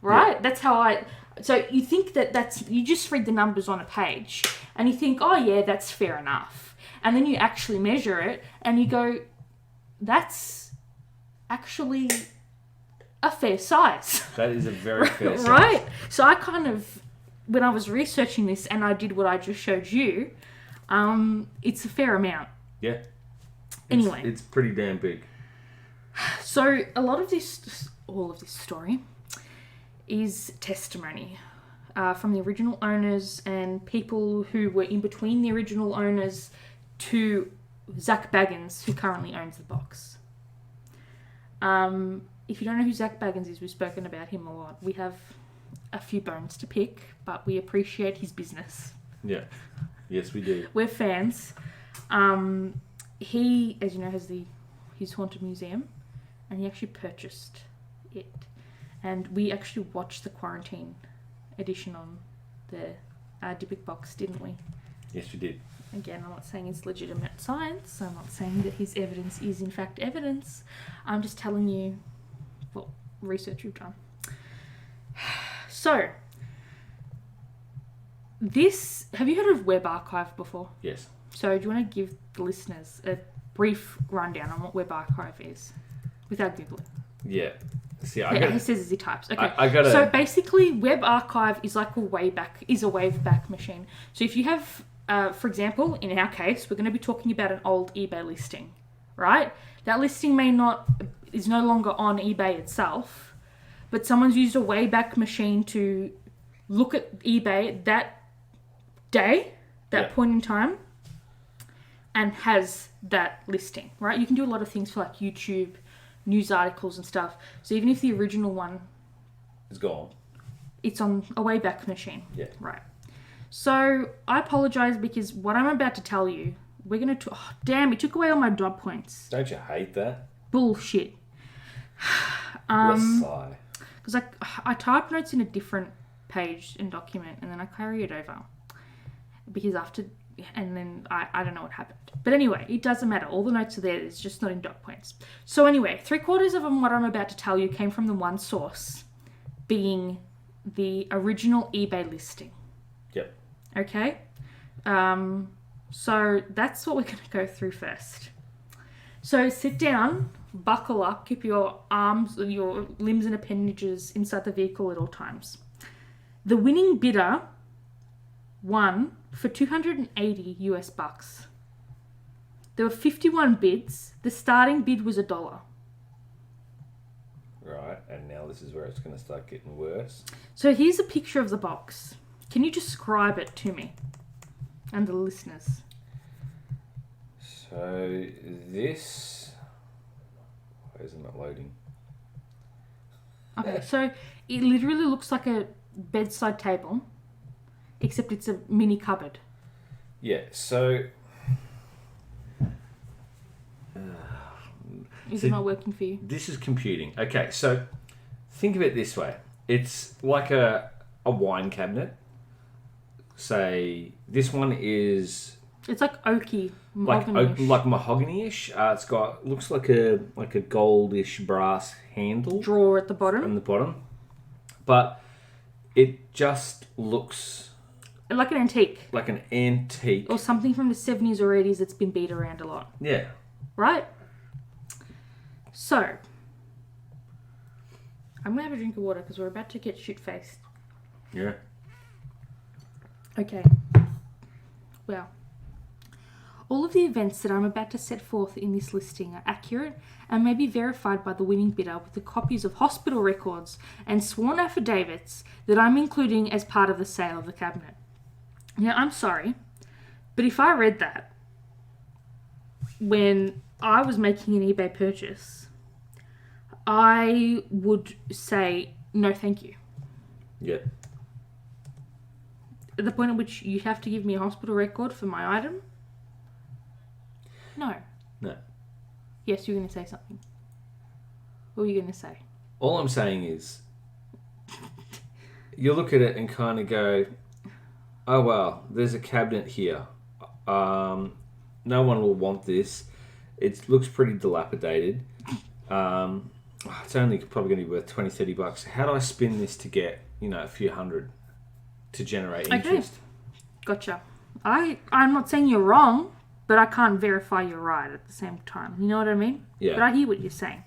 B: Right? Yeah. That's how I. So you think that's you just read the numbers on a page and you think, oh yeah, that's fair enough, and then you actually measure it and you go, that's actually a fair size.
A: That is a very fair size.
B: Right? So I kind of, when I was researching this and I did what I just showed you, it's a fair amount.
A: Yeah.
B: Anyway.
A: It's pretty damn big.
B: So all of this story is testimony from the original owners and people who were in between the original owners to Zak Bagans, who currently owns the box. If you don't know who Zak Bagans is, we've spoken about him a lot. We have a few bones to pick, but we appreciate his business.
A: Yeah. Yes, we do.
B: We're fans. He, as you know, has his haunted museum, and he actually purchased it. And we actually watched the quarantine edition on the Dyybuk Box, didn't we?
A: Yes, we did.
B: Again, I'm not saying it's legitimate science. I'm not saying that his evidence is in fact evidence. I'm just telling you what research we've done. So, have you heard of Web Archive before?
A: Yes.
B: So do you want to give the listeners a brief rundown on what Web Archive is without Googling?
A: Yeah. See,
B: Yeah, he says as he types. Okay.
A: I gotta...
B: So basically, Web Archive is like a wave back machine. So if you have, for example, in our case, we're going to be talking about an old eBay listing, right? That listing is no longer on eBay itself, but someone's used a Wayback Machine to look at eBay that day, that point in time, and has that listing, right? You can do a lot of things for like YouTube, news articles and stuff. So even if the original one
A: is gone,
B: it's on a Wayback Machine.
A: Yeah.
B: Right. So I apologise because what I'm about to tell you, we're going to... Oh, damn, it took away all my dot points.
A: Don't you hate that?
B: Bullshit.
A: Sigh.
B: Because I type notes in a different page and document and then I carry it over. Because after... And then I don't know what happened. But anyway, it doesn't matter. All the notes are there. It's just not in dot points. So anyway, 3/4 of what I'm about to tell you came from the one source, being the original eBay listing.
A: Yep.
B: Okay? So that's what we're going to go through first. So sit down, buckle up, keep your arms, your limbs and appendages inside the vehicle at all times. The winning bidder won for $280. There were 51 bids. The starting bid was $1.
A: Right, and now this is where it's going to start getting worse.
B: So here's a picture of the box. Can you describe it to me and the listeners?
A: So this... Why isn't it loading?
B: Okay, so it literally looks like a bedside table, except it's a mini cupboard.
A: Yeah, so...
B: Is it not working for you?
A: This is computing. Okay, so think of it this way. It's like a wine cabinet. Say, this one is...
B: It's like oaky,
A: like mahogany-ish. It's got... Looks like a goldish brass handle.
B: Drawer at the bottom.
A: On the bottom. But it just looks...
B: Like an antique.
A: Like an antique.
B: Or something from the 70s or 80s that's been beat around a lot.
A: Yeah.
B: Right? So, I'm going to have a drink of water because we're about to get shit-faced.
A: Yeah.
B: Okay. Well, all of the events that I'm about to set forth in this listing are accurate and may be verified by the winning bidder with the copies of hospital records and sworn affidavits that I'm including as part of the sale of the cabinet. Now, I'm sorry, but if I read that when I was making an eBay purchase, I would say, no thank you.
A: Yeah.
B: At the point at which you have to give me a hospital record for my item? No.
A: No.
B: Yes, you're going to say something. What were you going to say?
A: All I'm saying is, you look at it and kind of go, oh well, there's a cabinet here. No one will want this. It looks pretty dilapidated. It's only probably going to be worth $20-$30. How do I spin this to get, a few hundred to generate interest?
B: Okay. Gotcha. I'm not saying you're wrong, but I can't verify you're right at the same time. You know what I mean?
A: Yeah.
B: But I hear what you're saying.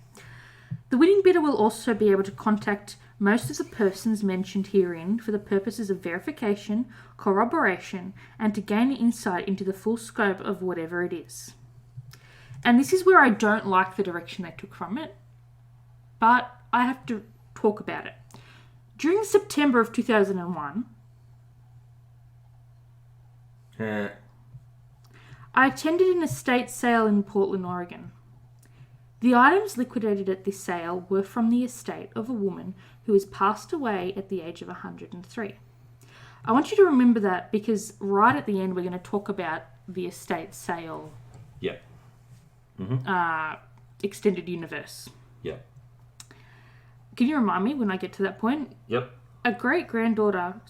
B: The winning bidder will also be able to contact most of the persons mentioned herein for the purposes of verification, corroboration, and to gain insight into the full scope of whatever it is. And this is where I don't like the direction they took from it, but I have to talk about it. During September of 2001, I attended an estate sale in Portland, Oregon. The items liquidated at this sale were from the estate of a woman who has passed away at the age of 103. I want you to remember that because right at the end we're going to talk about the estate sale extended universe.
A: Yeah.
B: Can you remind me when I get to that point?
A: Yep.
B: A granddaughter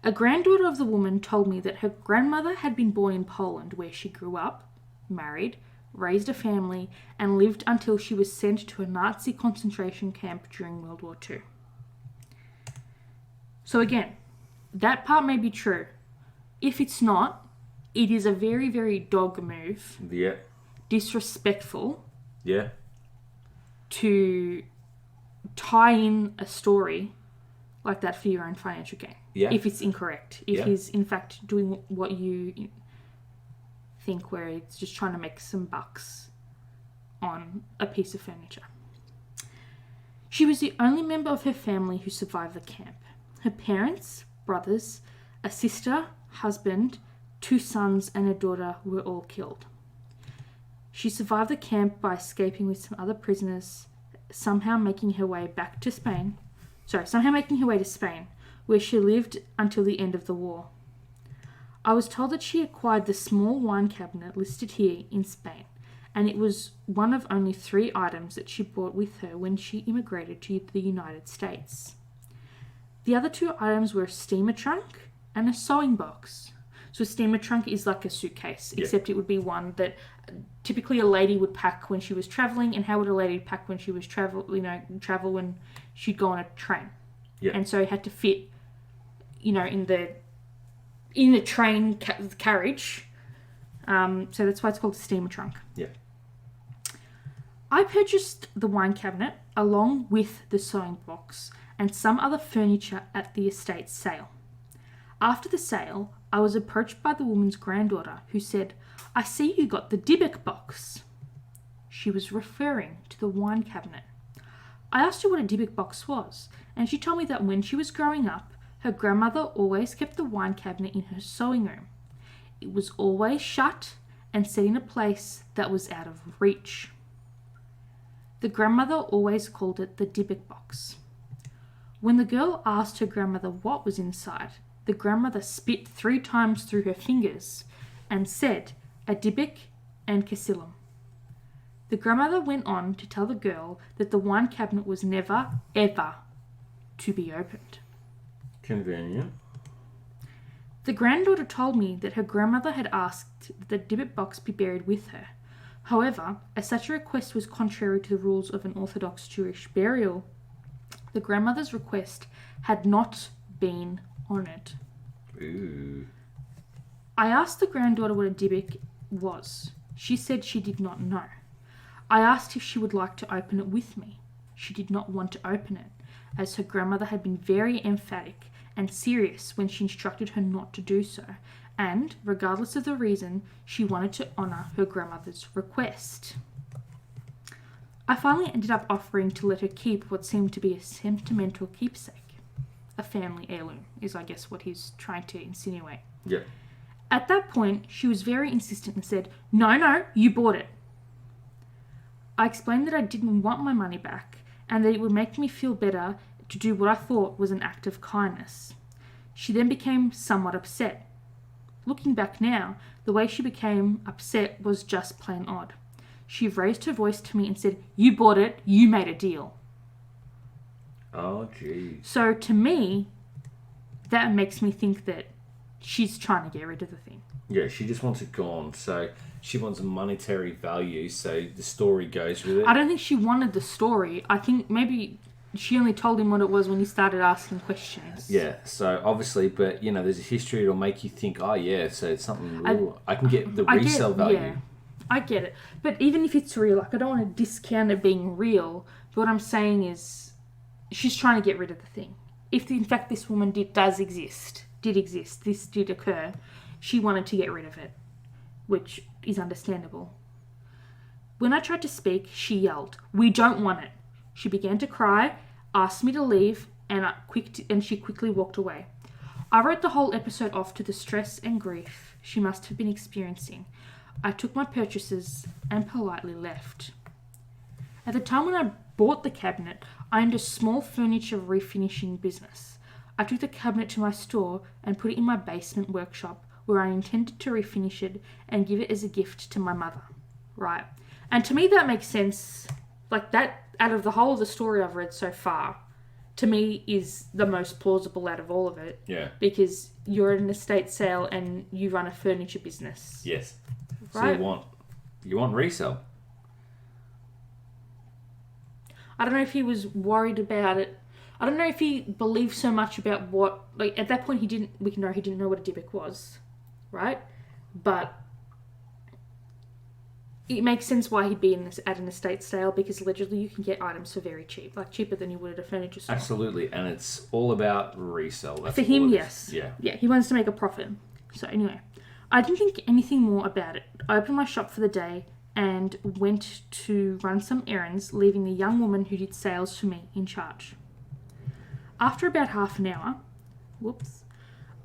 B: of the woman told me that her grandmother had been born in Poland, where she grew up, married, raised a family, and lived until she was sent to a Nazi concentration camp during World War II. So again, that part may be true. If it's not, it is a very, very dog move.
A: Yeah.
B: Disrespectful.
A: Yeah.
B: To tie in a story like that for your own financial gain.
A: Yeah.
B: If it's incorrect. If he's, in fact, doing what you think, where it's just trying to make some bucks on a piece of furniture. She was the only member of her family who survived the camp. Her parents, brothers, a sister, husband, 2 sons and a daughter were all killed. She survived the camp by escaping with some other prisoners, somehow making her way to Spain, where she lived until the end of the war. I was told that she acquired the small wine cabinet listed here in Spain, and it was one of only 3 items that she brought with her when she immigrated to the United States. The other 2 items were a steamer trunk and a sewing box. So a steamer trunk is like a suitcase, except it would be one that typically a lady would pack when she was traveling. And how would a lady pack when she was travel when she'd go on a train?
A: Yeah.
B: And so it had to fit, in the train carriage. So that's why it's called a steamer trunk.
A: Yeah.
B: I purchased the wine cabinet along with the sewing box and some other furniture at the estate sale. After the sale, I was approached by the woman's granddaughter who said, "I see you got the Dyybuk Box." She was referring to the wine cabinet. I asked her what a Dyybuk Box was, and she told me that when she was growing up, her grandmother always kept the wine cabinet in her sewing room. It was always shut and set in a place that was out of reach. The grandmother always called it the Dyybuk Box. When the girl asked her grandmother what was inside, the grandmother spit 3 times through her fingers and said, "A Dyybuk and Casilum." The grandmother went on to tell the girl that the wine cabinet was never, ever to be opened.
A: Convenient.
B: The granddaughter told me that her grandmother had asked that the Dyybuk Box be buried with her. However, as such a request was contrary to the rules of an Orthodox Jewish burial, the grandmother's request had not been honoured.
A: Ooh.
B: I asked the granddaughter what a Dyybuk was. She said she did not know. I asked if she would like to open it with me. She did not want to open it, as her grandmother had been very emphatic and serious when she instructed her not to do so, and, regardless of the reason, she wanted to honour her grandmother's request. I finally ended up offering to let her keep what seemed to be a sentimental keepsake. A family heirloom is, I guess, what he's trying to insinuate.
A: Yeah.
B: At that point, she was very insistent and said, No, you bought it. I explained that I didn't want my money back and that it would make me feel better to do what I thought was an act of kindness. She then became somewhat upset. Looking back now, the way she became upset was just plain odd. She raised her voice to me and said, "You bought it, you made a deal."
A: Oh, geez.
B: So to me, that makes me think that she's trying to get rid of the thing.
A: Yeah, she just wants it gone. So she wants a monetary value, so the story goes with it.
B: I don't think she wanted the story. I think maybe she only told him what it was when he started asking questions.
A: Yeah, so obviously, but there's a history. It'll make you think, oh yeah, so it's something real. I can get the resale value.
B: Yeah, I get it. But even if it's real, I don't want to discount it being real. But what I'm saying is, she's trying to get rid of the thing. If in fact this woman did exist, this did occur, she wanted to get rid of it, which is understandable. When I tried to speak, she yelled, "We don't want it." She began to cry, asked me to leave, and she quickly walked away. I wrote the whole episode off to the stress and grief she must have been experiencing. I took my purchases and politely left. At the time when I bought the cabinet, I owned a small furniture refinishing business. I took the cabinet to my store and put it in my basement workshop where I intended to refinish it and give it as a gift to my mother. Right. And to me that makes sense. Like that, out of the whole of the story I've read so far, to me is the most plausible out of all of it.
A: Yeah.
B: Because you're at an estate sale and you run a furniture business.
A: Yes.
B: Right?
A: So you want resale.
B: I don't know if he was worried about it. I don't know if he believed so much about what... Like, at that point, he didn't know what a Dyybuk was. Right? But it makes sense why he'd be at an estate sale, because allegedly you can get items for very cheap, like cheaper than you would at a furniture store.
A: Absolutely, and it's all about resell. That's
B: for him,
A: all it
B: yes.
A: is. Yeah.
B: Yeah, he wants to make a profit. So anyway, I didn't think anything more about it. I opened my shop for the day and went to run some errands, leaving the young woman who did sales for me in charge. After about half an hour,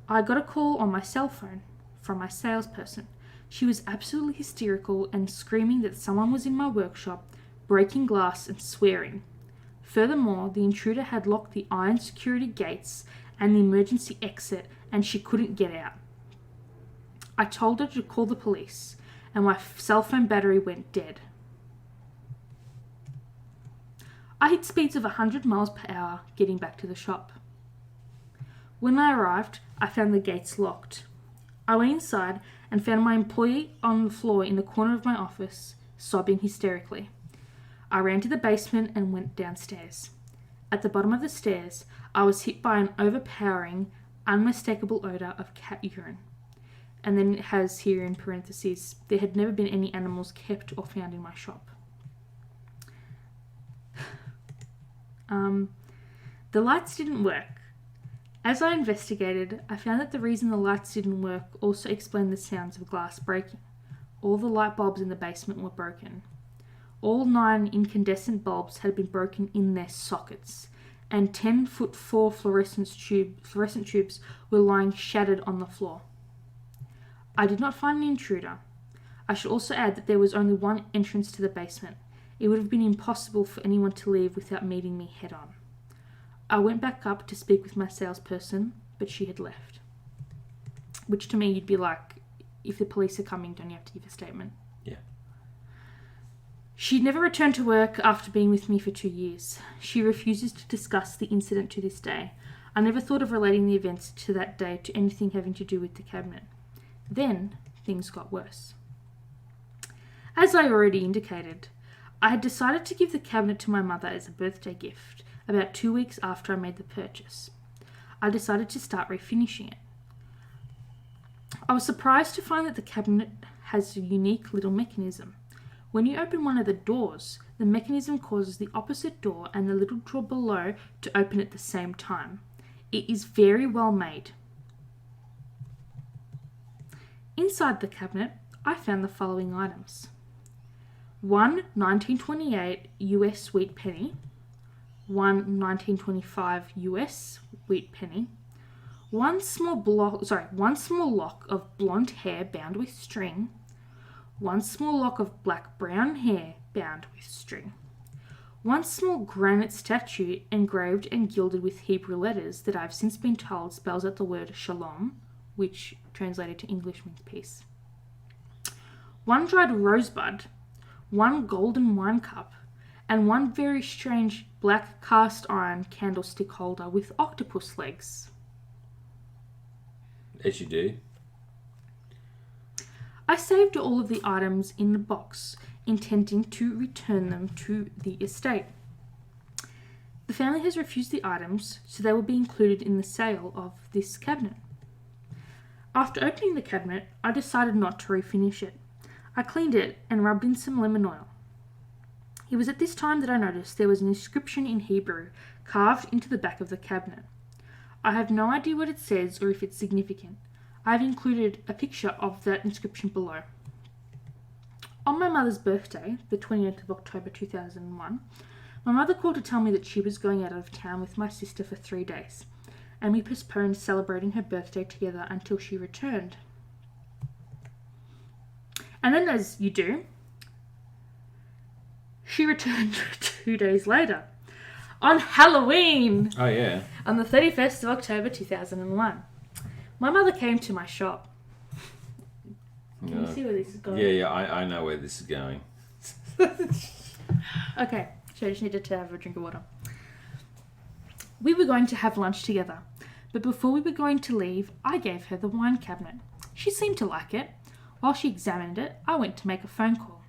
B: I got a call on my cell phone from my salesperson. She was absolutely hysterical and screaming that someone was in my workshop, breaking glass and swearing. Furthermore, the intruder had locked the iron security gates and the emergency exit, and she couldn't get out. I told her to call the police, and my cell phone battery went dead. I hit speeds of 100 miles per hour getting back to the shop. When I arrived, I found the gates locked. I went inside and found my employee on the floor in the corner of my office, sobbing hysterically. I ran to the basement and went downstairs. At the bottom of the stairs, I was hit by an overpowering, unmistakable odour of cat urine. And then it has here in parentheses, there had never been any animals kept or found in my shop. The lights didn't work. As I investigated, I found that the reason the lights didn't work also explained the sounds of glass breaking. All the light bulbs in the basement were broken. All 9 incandescent bulbs had been broken in their sockets, and 10-foot-4 fluorescent tubes were lying shattered on the floor. I did not find an intruder. I should also add that there was only one entrance to the basement. It would have been impossible for anyone to leave without meeting me head-on. I went back up to speak with my salesperson, but she had left. Which to me, you'd be like, if the police are coming, don't you have to give a statement?
A: Yeah.
B: She never returned to work after being with me for 2 years. She refuses to discuss the incident to this day. I never thought of relating the events to that day to anything having to do with the cabinet. Then, things got worse. As I already indicated, I had decided to give the cabinet to my mother as a birthday gift about 2 weeks after I made the purchase. I decided to start refinishing it. I was surprised to find that the cabinet has a unique little mechanism. When you open one of the doors, the mechanism causes the opposite door and the little drawer below to open at the same time. It is very well made. Inside the cabinet, I found the following items. 1 1928 US wheat penny, 1 1925 US wheat penny, one small lock of blonde hair bound with string, one small lock of black-brown hair bound with string, one small granite statue engraved and gilded with Hebrew letters that I've since been told spells out the word shalom, which translated to English means peace, one dried rosebud, one golden wine cup, and one very strange black cast iron candlestick holder with octopus legs.
A: As you do.
B: I saved all of the items in the box, intending to return them to the estate. The family has refused the items, so they will be included in the sale of this cabinet. After opening the cabinet, I decided not to refinish it. I cleaned it and rubbed in some lemon oil. It was at this time that I noticed there was an inscription in Hebrew carved into the back of the cabinet. I have no idea what it says or if it's significant. I have included a picture of that inscription below. On my mother's birthday, the 28th of October 2001, my mother called to tell me that she was going out of town with my sister for 3 days, and we postponed celebrating her birthday together until she returned. And then, as you do, she returned 2 days later, on Halloween!
A: Oh, yeah.
B: On the 31st of October 2001. My mother came to my shop. Can you see where this is going?
A: Yeah, I know where this is going.
B: Okay, so I just needed to have a drink of water. We were going to have lunch together, but before we were going to leave, I gave her the wine cabinet. She seemed to like it. While she examined it, I went to make a phone call.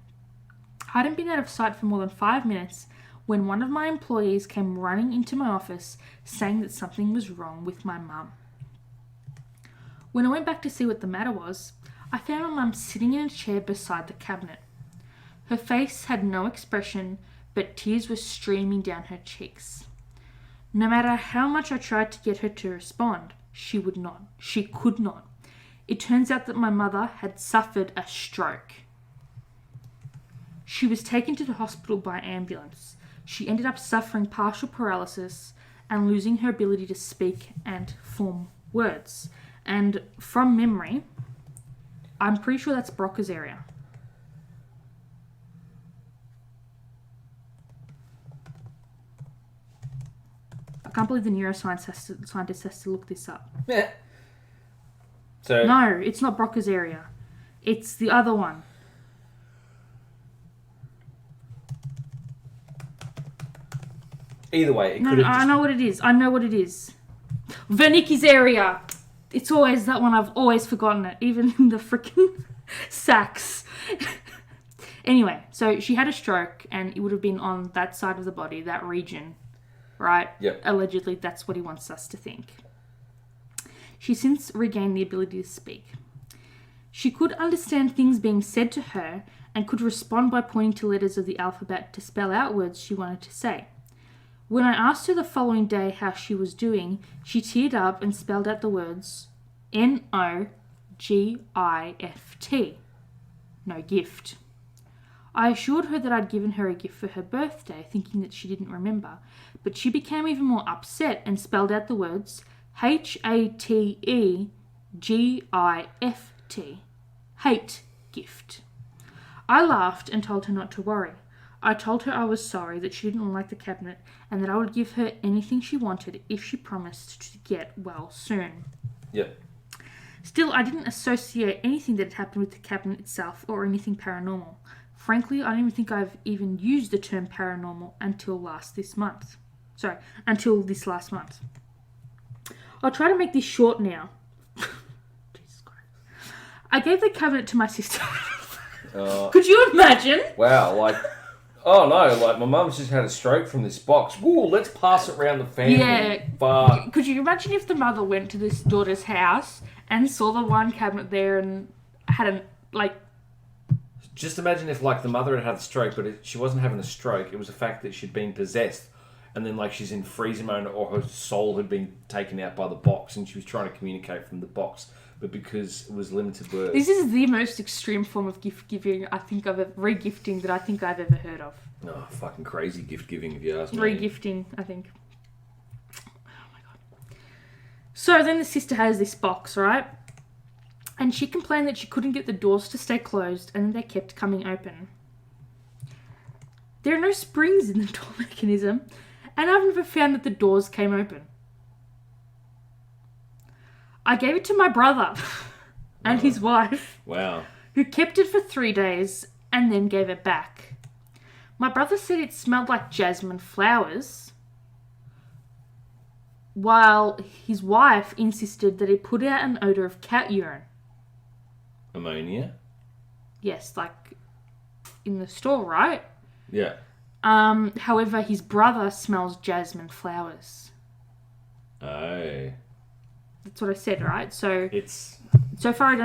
B: I hadn't been out of sight for more than 5 minutes when one of my employees came running into my office saying that something was wrong with my mum. When I went back to see what the matter was, I found my mum sitting in a chair beside the cabinet. Her face had no expression, but tears were streaming down her cheeks. No matter how much I tried to get her to respond, she would not. She could not. It turns out that my mother had suffered a stroke. She was taken to the hospital by ambulance. She ended up suffering partial paralysis and losing her ability to speak and form words. And from memory, I'm pretty sure that's Broca's area. I can't believe the scientist has to look this up.
A: Yeah. So
B: No, it's not Broca's area. It's the other one.
A: either way, it
B: No,
A: could have.
B: I know what it is. I know what it is. Wernicke's area. It's always that one. I've always forgotten it, even in the freaking sacks. Anyway, so she had a stroke, and it would have been on that side of the body, that region, right?
A: Yep.
B: Allegedly, that's what he wants us to think. She since regained the ability to speak. She could understand things being said to her and could respond by pointing to letters of the alphabet to spell out words she wanted to say. When I asked her the following day how she was doing, she teared up and spelled out the words N-O-G-I-F-T. No gift. I assured her that I'd given her a gift for her birthday, thinking that she didn't remember, but she became even more upset and spelled out the words H-A-T-E-G-I-F-T. Hate gift. I laughed and told her not to worry. I told her I was sorry that she didn't like the cabinet and that I would give her anything she wanted if she promised to get well soon.
A: Yep.
B: Still, I didn't associate anything that had happened with the cabinet itself or anything paranormal. Frankly, I don't even think I've even used the term paranormal until this last month. I'll try to make this short now. Jesus Christ. I gave the cabinet to my sister. Could you imagine?
A: Wow, oh no, my mum's just had a stroke from this box. Woo, let's pass it around the family.
B: Yeah.
A: But
B: Could you imagine if the mother went to this daughter's house and saw the one cabinet there and had
A: just imagine if the mother had a stroke, but she wasn't having a stroke. It was the fact that she'd been possessed, and then she's in freezer mode, or her soul had been taken out by the box, and she was trying to communicate from the box, but because it was limited words.
B: This is the most extreme form of gift giving re-gifting that I think I've ever heard of.
A: Oh, fucking crazy gift giving, if you ask me.
B: Re-gifting, I think. Oh my god. So then the sister has this box, right? And she complained that she couldn't get the doors to stay closed and they kept coming open. There are no springs in the door mechanism, and I've never found that the doors came open. I gave it to my brother and his wife.
A: Wow.
B: Who kept it for 3 days and then gave it back. My brother said it smelled like jasmine flowers, while his wife insisted that it put out an odour of cat urine.
A: Ammonia?
B: Yes, in the store, right?
A: Yeah.
B: However, his brother smells jasmine flowers.
A: Oh.
B: That's what I said, right? So
A: It's...
B: so far it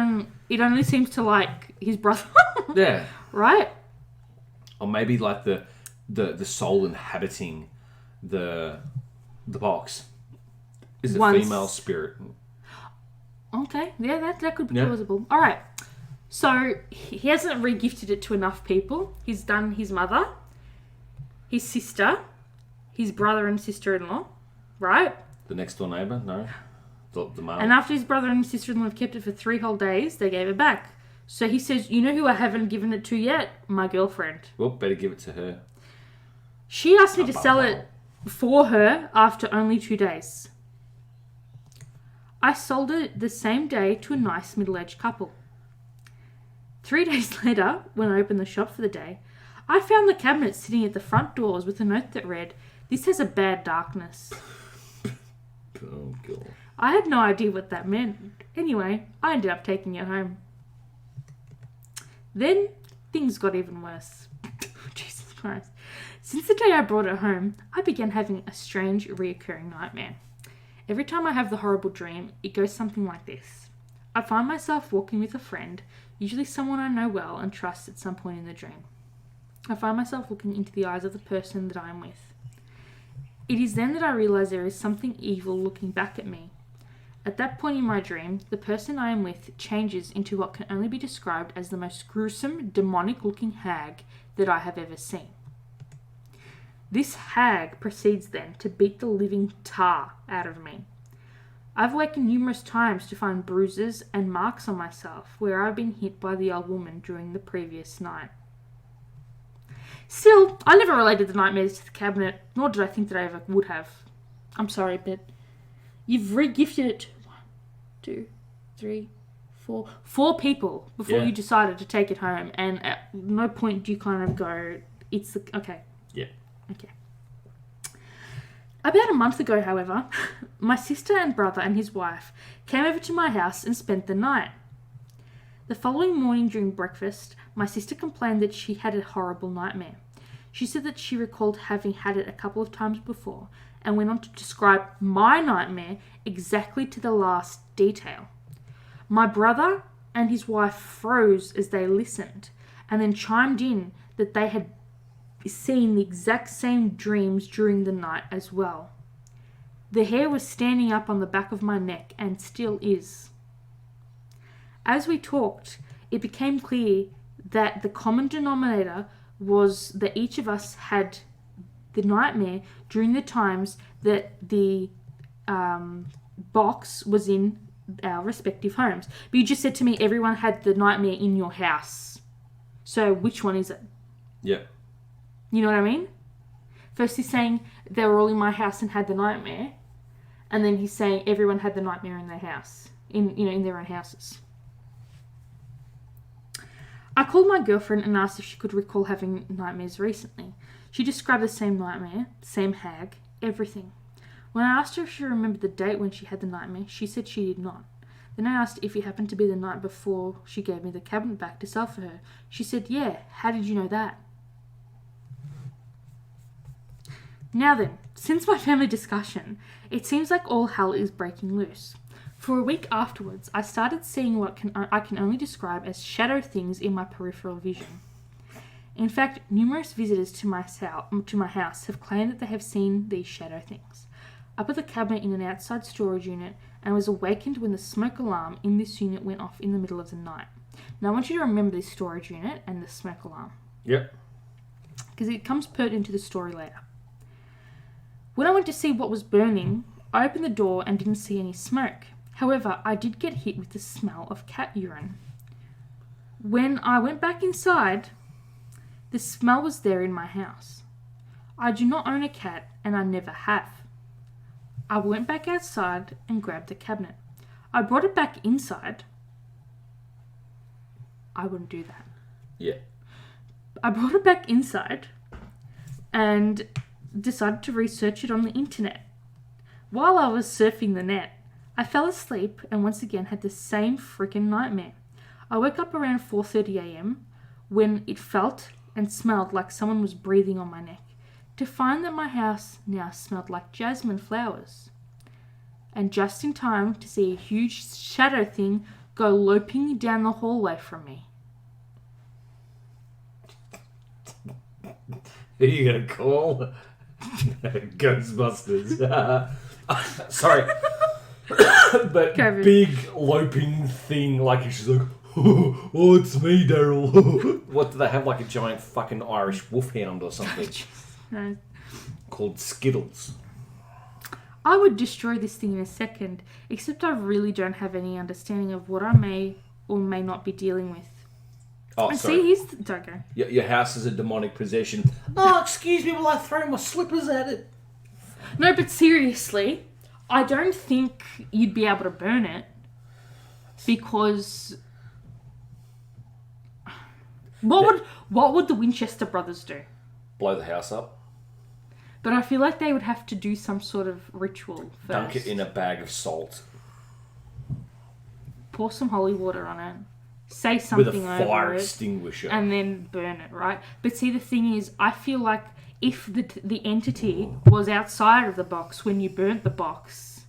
B: only seems to like his brother.
A: Yeah.
B: Right?
A: Or maybe the soul inhabiting the box is a female spirit.
B: Okay, yeah, that could be plausible. All right, so he hasn't re-gifted it to enough people. He's done his mother, his sister, his brother and sister-in-law, right?
A: The next door neighbour? No. The male.
B: And after his brother and sister-in-law have kept it for 3 whole days, they gave it back. So he says, you know who I haven't given it to yet? My girlfriend.
A: Well, better give it to her.
B: She asked me to sell it for her after only 2 days. I sold it the same day to a nice middle-aged couple. 3 days later, when I opened the shop for the day, I found the cabinet sitting at the front doors with a note that read, "This has a bad darkness."
A: Oh, God.
B: I had no idea what that meant. Anyway, I ended up taking it home. Then, things got even worse. Jesus Christ. Since the day I brought it home, I began having a strange, reoccurring nightmare. Every time I have the horrible dream, it goes something like this. I find myself walking with a friend, usually someone I know well and trust at some point in the dream. I find myself looking into the eyes of the person that I am with. It is then that I realise there is something evil looking back at me. At that point in my dream, the person I am with changes into what can only be described as the most gruesome, demonic-looking hag that I have ever seen. This hag proceeds then to beat the living tar out of me. I've awakened numerous times to find bruises and marks on myself where I've been hit by the old woman during the previous night. Still, I never related the nightmares to the cabinet, nor did I think that I ever would have. I'm sorry, but you've re-gifted it to 1, 2, 3, 4. 4 people before you decided to take it home, and at no point do you kind of go, it's the... Okay.
A: Yeah.
B: Okay. About a month ago, however, my sister and brother and his wife came over to my house and spent the night. The following morning during breakfast, my sister complained that she had a horrible nightmare. She said that she recalled having had it a couple of times before and went on to describe my nightmare exactly to the last detail. My brother and his wife froze as they listened and then chimed in that they had seen the exact same dreams during the night as well. The hair was standing up on the back of my neck and still is. As we talked, it became clear that the common denominator was that each of us had the nightmare during the times that the box was in our respective homes. But you just said to me everyone had the nightmare in your house. So which one is it?
A: Yeah.
B: You know what I mean? First he's saying they were all in my house and had the nightmare. And then he's saying everyone had the nightmare in their house. In their own houses. I called my girlfriend and asked if she could recall having nightmares recently. She described the same nightmare, same hag, everything. When I asked her if she remembered the date when she had the nightmare, she said she did not. Then I asked if it happened to be the night before she gave me the cabinet back to sell for her. She said, yeah, how did you know that? Now then, since my family discussion, it seems like all hell is breaking loose. For a week afterwards, I started seeing what I can only describe as shadow things in my peripheral vision. In fact, numerous visitors to my house have claimed that they have seen these shadow things. I put the cabinet in an outside storage unit and was awakened when the smoke alarm in this unit went off in the middle of the night. Now I want you to remember this storage unit and the smoke alarm.
A: Yep.
B: Because it comes pertinent to the story later. When I went to see what was burning, I opened the door and didn't see any smoke. However, I did get hit with the smell of cat urine. When I went back inside, the smell was there in my house. I do not own a cat and I never have. I went back outside and grabbed the cabinet. I brought it back inside. I wouldn't do that.
A: Yeah.
B: I brought it back inside and decided to research it on the internet. While I was surfing the net, I fell asleep and once again had the same freaking nightmare. I woke up around 4:30 a.m. when it felt and smelled like someone was breathing on my neck, to find that my house now smelled like jasmine flowers. And just in time to see a huge shadow thing go loping down the hallway from me.
A: Who are you going to call? Ghostbusters. Sorry. But
B: COVID.
A: Big loping thing, like she's like, oh, it's me, Daryl. What, do they have like a giant fucking Irish wolfhound or something?
B: No.
A: Called Skittles.
B: I would destroy this thing in a second, except I really don't have any understanding of what I may or may not be dealing with.
A: Oh,
B: and
A: sorry.
B: see, here's the... Okay.
A: Your house is a demonic possession. Oh, excuse me while I throw my slippers at it.
B: No, but seriously, I don't think you'd be able to burn it because what would the Winchester brothers do?
A: Blow the house up.
B: But I feel like they would have to do some sort of ritual first.
A: Dunk it in a bag of salt.
B: Pour some holy water on it. Say something
A: with a
B: over
A: fire
B: it,
A: extinguisher.
B: and then burn it, right? But see, the thing is, I feel like if the entity was outside of the box when you burnt the box,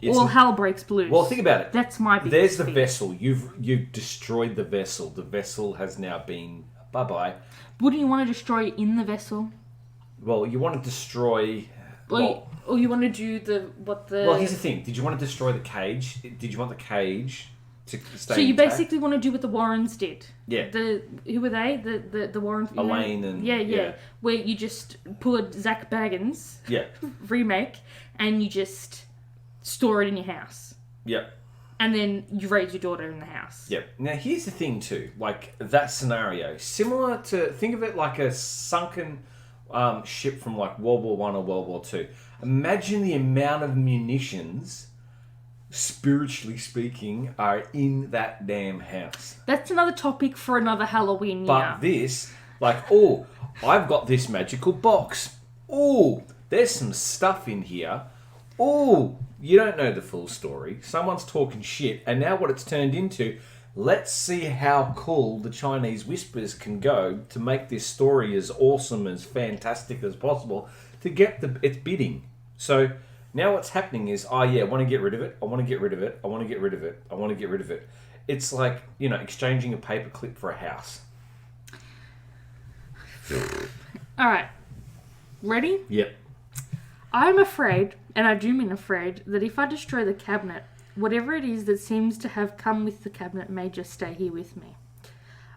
B: all hell breaks loose.
A: Well, think about it.
B: That's my biggest
A: There's the
B: fear.
A: vessel. You've destroyed the vessel. The vessel has now been bye-bye.
B: Wouldn't you want to destroy in the vessel?
A: Well, you want to destroy...
B: Or you want to do the...
A: Well, here's the thing. Did you want to destroy the cage? Did you want the cage to stay
B: So you
A: intact?
B: basically want to do what the Warrens did.
A: Yeah.
B: Who were they? The Warrens...
A: Elaine and...
B: Yeah. Where you just pull a Zak Bagans remake and you just store it in your house.
A: Yep.
B: And then you raise your daughter in the house.
A: Yep. Now, here's the thing, too. Like, that scenario. Similar to... Think of it like a sunken ship from, like, World War I or World War II. Imagine the amount of munitions, spiritually speaking, are in that damn house.
B: That's another topic for another Halloween year.
A: But this, like, oh, I've got this magical box. Oh, there's some stuff in here. Oh, you don't know the full story. Someone's talking shit. And now what it's turned into, let's see how cool the Chinese whispers can go to make this story as awesome, as fantastic as possible to get its bidding. So now what's happening is, I want to get rid of it. I want to get rid of it. I want to get rid of it. I want to get rid of it. It's like, exchanging a paperclip for a house.
B: All right. Ready?
A: Yep.
B: I'm afraid, and I do mean afraid, that if I destroy the cabinet, whatever it is that seems to have come with the cabinet may just stay here with me.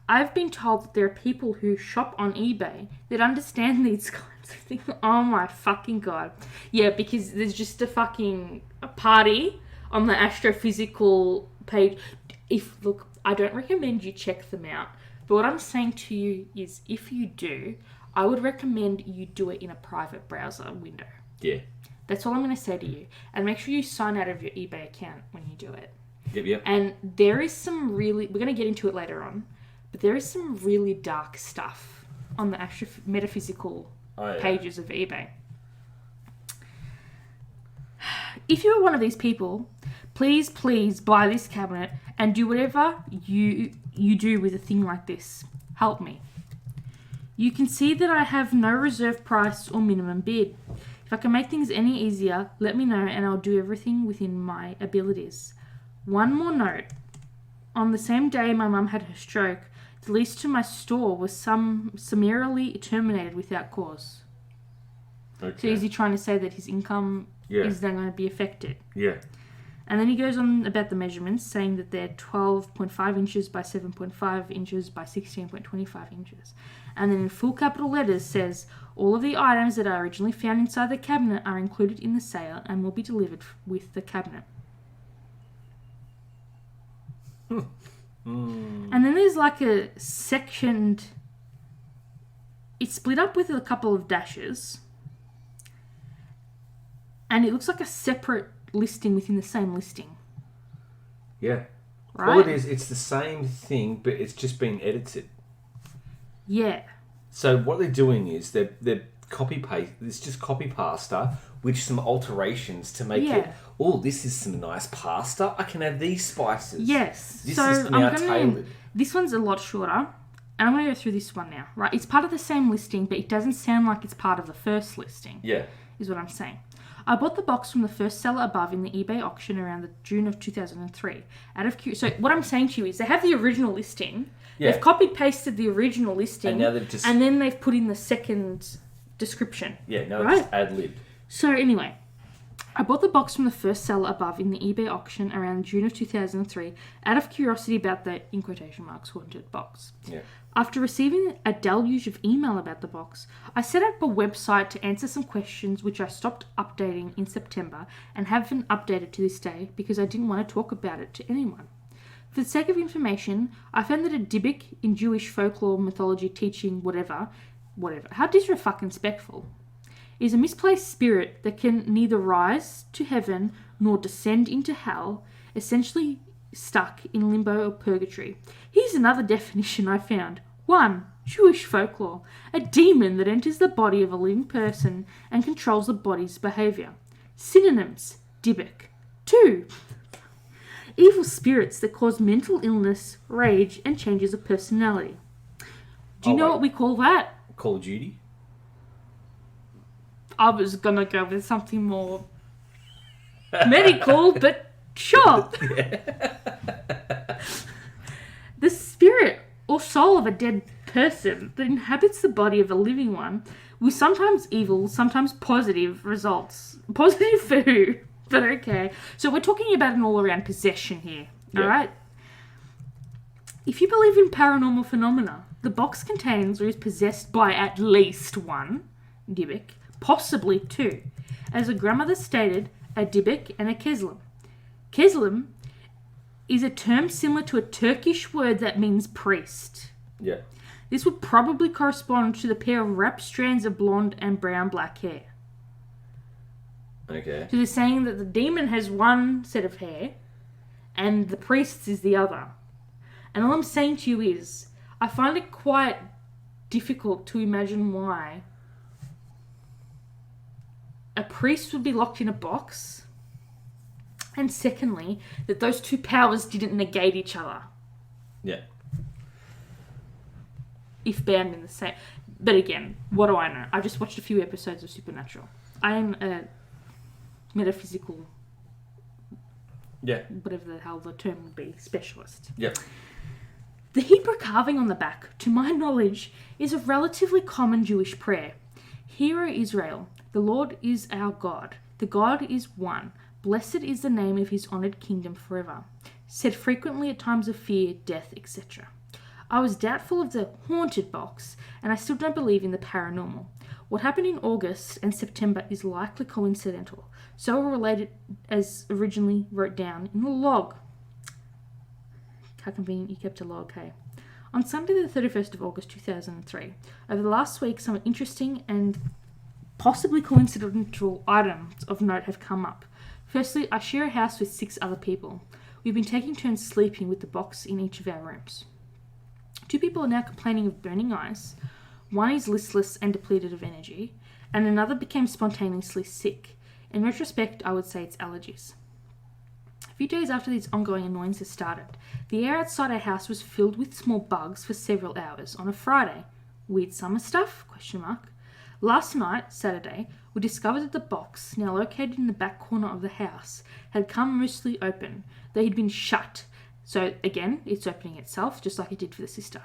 B: I've been told that there are people who shop on eBay that understand these kinds of things. Oh my fucking God. Yeah, because there's just a party on the astrophysical page. Look, I don't recommend you check them out. But what I'm saying to you is, if you do, I would recommend you do it in a private browser window.
A: Yeah.
B: That's all I'm going to say to you. And make sure you sign out of your eBay account when you do it.
A: Yep.
B: And there is some really... We're going to get into it later on. But there is some really dark stuff on the metaphysical pages of eBay. If you're one of these people, please buy this cabinet and do whatever you do with a thing like this. Help me. You can see that I have no reserve price or minimum bid. If I can make things any easier, let me know and I'll do everything within my abilities. One more note. On the same day my mum had her stroke, the lease to my store was summarily terminated without cause.
A: Okay.
B: So is he trying to say that his income is then going to be affected?
A: Yeah.
B: And then he goes on about the measurements, saying that they're 12.5 inches by 7.5 inches by 16.25 inches. And then in full capital letters says, all of the items that are originally found inside the cabinet are included in the sale and will be delivered with the cabinet. And then there's like a sectioned... It's split up with a couple of dashes. And it looks like a separate listing within the same listing.
A: Yeah.
B: Right?
A: All it is, it's the same thing, but it's just been edited.
B: Yeah.
A: So what they're doing is they're copy paste. It's just copy pasta with some alterations to make it. Oh, this is some nice pasta. I can add these spices.
B: Yes.
A: This
B: so
A: is now tailored.
B: This one's a lot shorter, and I'm going to go through this one now. Right? It's part of the same listing, but it doesn't sound like it's part of the first listing.
A: Yeah.
B: Is what I'm saying. I bought the box from the first seller above in the eBay auction around the June of 2003. So what I'm saying to you is they have the original listing. Yeah. They've copied-pasted the original listing.
A: And now they've just...
B: And then they've put in the second description.
A: Yeah, now it's just ad-libbed.
B: So anyway, I bought the box from the first seller above in the eBay auction around June of 2003 out of curiosity about the, in quotation marks, haunted box.
A: Yeah.
B: After receiving a deluge of email about the box, I set up a website to answer some questions which I stopped updating in September and haven't updated to this day because I didn't want to talk about it to anyone. For the sake of information, I found that a Dyybuk in Jewish folklore, mythology, teaching, whatever, how disrespectful, is a misplaced spirit that can neither rise to heaven nor descend into hell, essentially stuck in limbo or purgatory. Here's another definition I found. 1. Jewish folklore. A demon that enters the body of a living person and controls the body's behaviour. Synonyms. Dyybuk. 2. Evil spirits that cause mental illness, rage, and changes of personality. Do you know what we call that?
A: Call of Duty?
B: I was going to go with something more medical, but sure. The spirit or soul of a dead person that inhabits the body of a living one with sometimes evil, sometimes positive results. Positive for who? But okay. So we're talking about an all-around possession here, alright? If you believe in paranormal phenomena, the box contains or is possessed by at least one Dyybuk, possibly two. As a grandmother stated, a Dyybuk and a Keslim. Keslim is a term similar to a Turkish word that means priest.
A: Yeah.
B: This would probably correspond to the pair of wrapped strands of blonde and brown black hair.
A: Okay.
B: So they're saying that the demon has one set of hair and the priest's is the other. And all I'm saying to you is, I find it quite difficult to imagine why a priest would be locked in a box. And secondly, that those two powers didn't negate each other.
A: Yeah.
B: If bound in the same. But again, what do I know? I just watched a few episodes of Supernatural. I am a metaphysical, whatever the hell the term would be, specialist.
A: Yeah.
B: The Hebrew carving on the back, to my knowledge, is a relatively common Jewish prayer. Hear, O Israel, the Lord is our God. The God is one. Blessed is the name of his honoured kingdom forever. Said frequently at times of fear, death, etc. I was doubtful of the haunted box, and I still don't believe in the paranormal. What happened in August and September is likely coincidental, so related as originally wrote down in the log. How convenient you kept a log, hey? On Sunday the 31st of August 2003, over the last week some interesting and possibly coincidental items of note have come up. Firstly, I share a house with 6 other people. We've been taking turns sleeping with the box in each of our rooms. 2 people are now complaining of burning eyes. One is listless and depleted of energy, and another became spontaneously sick. In retrospect, I would say it's allergies. A few days after these ongoing annoyances started, the air outside our house was filled with small bugs for several hours on a Friday. Weird summer stuff? ? Last night, Saturday, we discovered that the box, now located in the back corner of the house, had come mostly open, though it had been shut. So again, it's opening itself, just like it did for the sister.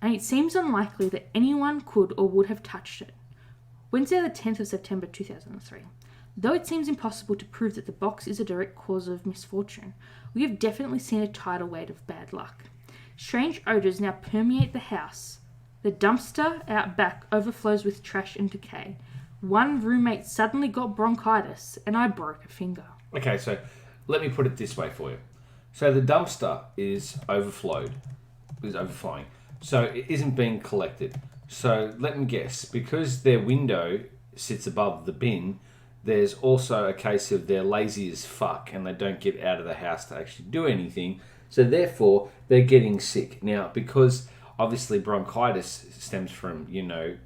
B: And it seems unlikely that anyone could or would have touched it. Wednesday the 10th of September 2003. Though it seems impossible to prove that the box is a direct cause of misfortune, we have definitely seen a tidal wave of bad luck. Strange odours now permeate the house. The dumpster out back overflows with trash and decay. One roommate suddenly got bronchitis, and I broke a finger.
A: Okay, so let me put it this way for you. So the dumpster is overflowing. So it isn't being collected. So let me guess, because their window sits above the bin, there's also a case of they're lazy as fuck and they don't get out of the house to actually do anything. So therefore, they're getting sick. Now, because obviously bronchitis stems from,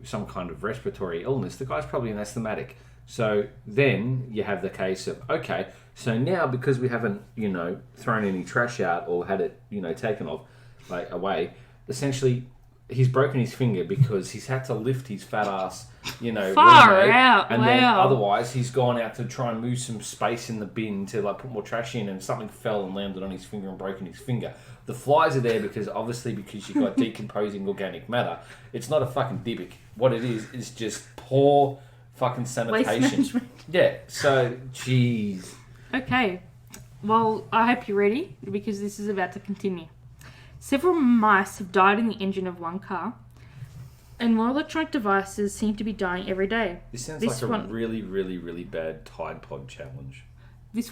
A: some kind of respiratory illness, the guy's probably an asthmatic. So then you have the case of, okay, so now because we haven't, thrown any trash out or had it, taken away, essentially he's broken his finger because he's had to lift his fat ass,
B: Far out,
A: and
B: wow.
A: then otherwise he's gone out to try and move some space in the bin to put more trash in, and something fell and landed on his finger and broken his finger. The flies are there because you've got decomposing organic matter. It's not a fucking Dyybuk. What it is just poor fucking sanitation.
B: Waste management.
A: Yeah, so, jeez.
B: Okay, well, I hope you're ready, because this is about to continue. Several mice have died in the engine of one car, and more electronic devices seem to be dying every day.
A: This sounds like a really, really, really bad Tide Pod challenge.
B: This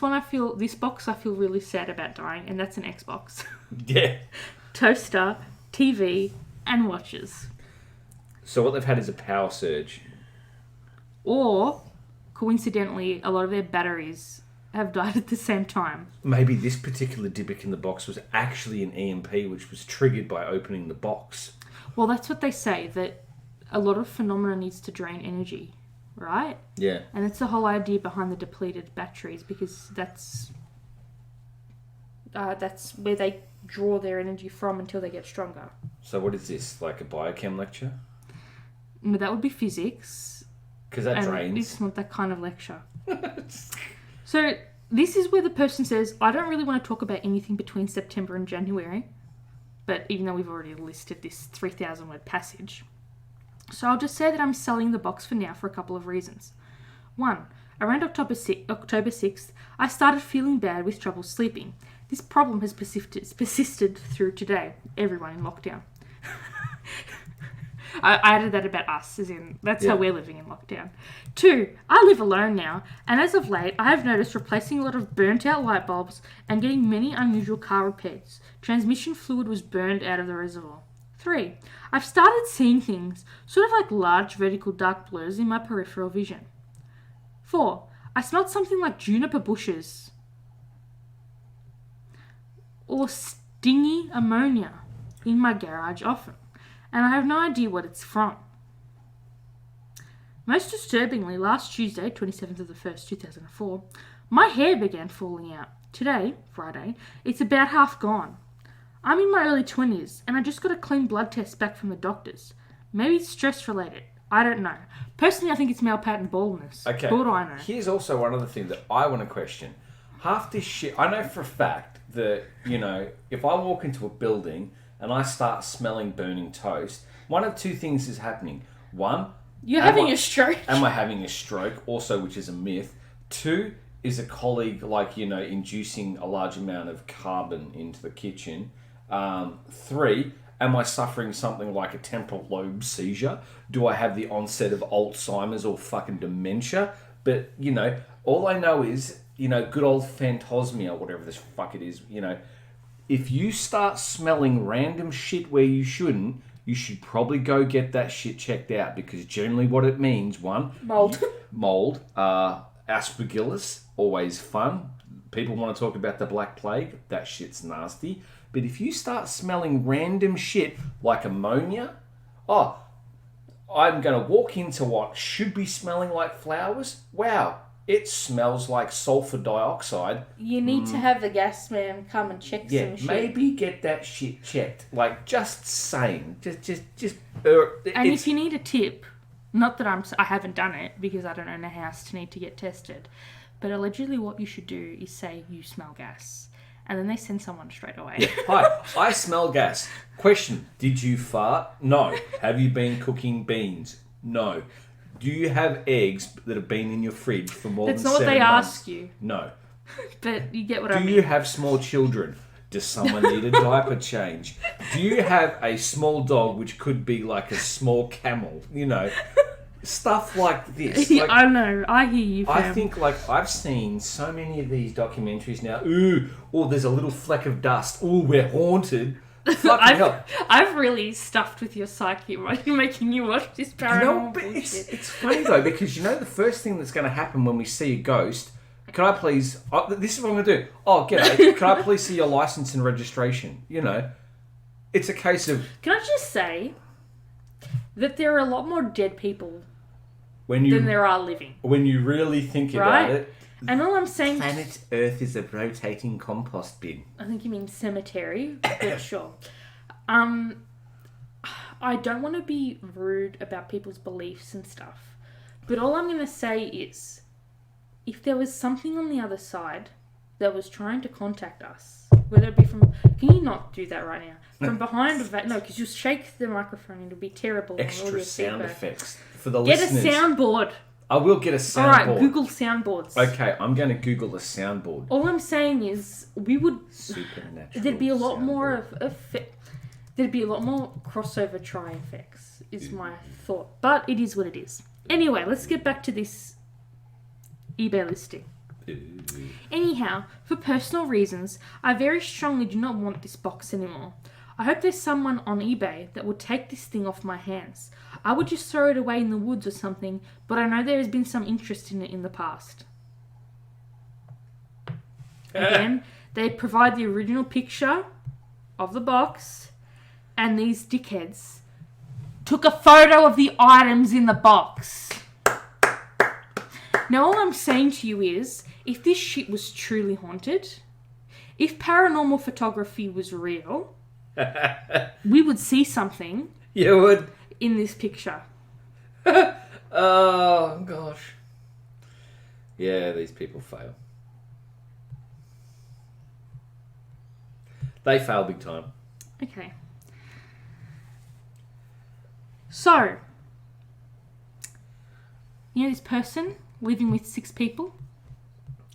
B: box I feel really sad about dying, and that's an Xbox.
A: Yeah.
B: Toaster, TV, and watches.
A: So what they've had is a power surge.
B: Or, coincidentally, a lot of their batteries have died at the same time.
A: Maybe this particular Dyybuk in the box was actually an EMP, which was triggered by opening the box.
B: Well, that's what they say, that a lot of phenomena needs to drain energy, right?
A: Yeah.
B: And that's the whole idea behind the depleted batteries, because that's where they draw their energy from until they get stronger.
A: So what is this, like a biochem lecture?
B: No, that would be physics.
A: Because that drains.
B: It's not that kind of lecture. So this is where the person says, I don't really want to talk about anything between September and January. but even though we've already listed this 3,000 word passage. So I'll just say that I'm selling the box for now for a couple of reasons. 1. Around October 6th, I started feeling bad with trouble sleeping. This problem has persisted through today. Everyone in lockdown. I added that about us, as in, that's how we're living in lockdown. 2, I live alone now, and as of late, I have noticed replacing a lot of burnt out light bulbs and getting many unusual car repairs. Transmission fluid was burned out of the reservoir. 3, I've started seeing things, sort of like large vertical dark blurs in my peripheral vision. 4, I smelled something like juniper bushes or stingy ammonia in my garage often, and I have no idea what it's from. Most disturbingly, last Tuesday, 27th of the 1st, 2004, my hair began falling out. Today, Friday, it's about half gone. I'm in my early 20s, and I just got a clean blood test back from the doctors. Maybe it's stress-related. I don't know. Personally, I think it's male pattern baldness.
A: Okay.
B: What do I know?
A: Here's also one other thing that I want to question. Half this shit, I know for a fact that, you know, if I walk into a building and I start smelling burning toast, one of two things is happening. One,
B: You're having a stroke.
A: Am I having a stroke? Also, which is a myth. 2, is a colleague, like, you know, inducing a large amount of carbon into the kitchen. 3, am I suffering something like a temporal lobe seizure? Do I have the onset of Alzheimer's or fucking dementia? But, you know, all I know is, you know, good old phantosmia, whatever this fuck it is, you know, if you start smelling random shit where you shouldn't, you should probably go get that shit checked out, because generally what it means, 1, mold, aspergillus, always fun. People want to talk about the Black Plague, that shit's nasty. But if you start smelling random shit like ammonia, I'm going to walk into what should be smelling like flowers. Wow, it smells like sulfur dioxide.
B: You need to have the gas man come and check some shit.
A: Maybe get that shit checked. Like, just saying. Just.
B: And if you need a tip, not that I haven't done it because I don't own a house to need to get tested, but allegedly what you should do is say you smell gas. And then they send someone straight away.
A: Yeah. Hi, I smell gas. Question, did you fart? No. Have you been cooking beans? No. Do you have eggs that have been in your fridge for more than 7 months?
B: That's not what they ask you.
A: No.
B: But you get what I mean.
A: Do you have small children? Does someone need a diaper change? Do you have a small dog which could be like a small camel? You know, stuff like this. Like,
B: I know. I hear you, fam.
A: I think, like, I've seen so many of these documentaries now. There's a little fleck of dust. We're haunted. Fucking hell.
B: I've really stuffed with your psyche by making you watch this paranormal bullshit.
A: It's funny though, because you know the first thing that's going to happen when we see a ghost. Can I please? This is what I'm going to do. G'day. Can I please see your license and registration? You know, it's a case of.
B: Can I just say that there are a lot more dead people
A: than
B: there are living.
A: When you really think about it.
B: And all I'm saying...
A: Planet Earth is a rotating compost bin.
B: I think you mean cemetery, but sure. I don't want to be rude about people's beliefs and stuff, but all I'm going to say is, if there was something on the other side that was trying to contact us, whether it be from... Can you not do that right now? From behind... No, because you'll shake the microphone and it'll be terrible.
A: Extra sound effects for the listeners.
B: Get a soundboard.
A: I will get a soundboard.
B: Alright, Google soundboards.
A: Okay, I'm going to Google a soundboard.
B: All I'm saying is, we would...
A: Supernatural.
B: There'd be a lot more there'd be a lot more crossover try effects, is my thought. But it is what it is. Anyway, let's get back to this eBay listing. Anyhow, for personal reasons, I very strongly do not want this box anymore. I hope there's someone on eBay that will take this thing off my hands. I would just throw it away in the woods or something, but I know there has been some interest in it in the past. Again, they provide the original picture of the box, and these dickheads took a photo of the items in the box. Now, all I'm saying to you is, if this shit was truly haunted, if paranormal photography was real, we would see something.
A: You would.
B: In this picture.
A: Oh, gosh. Yeah, these people fail. They fail big time.
B: Okay. So, you know this person living with 6 people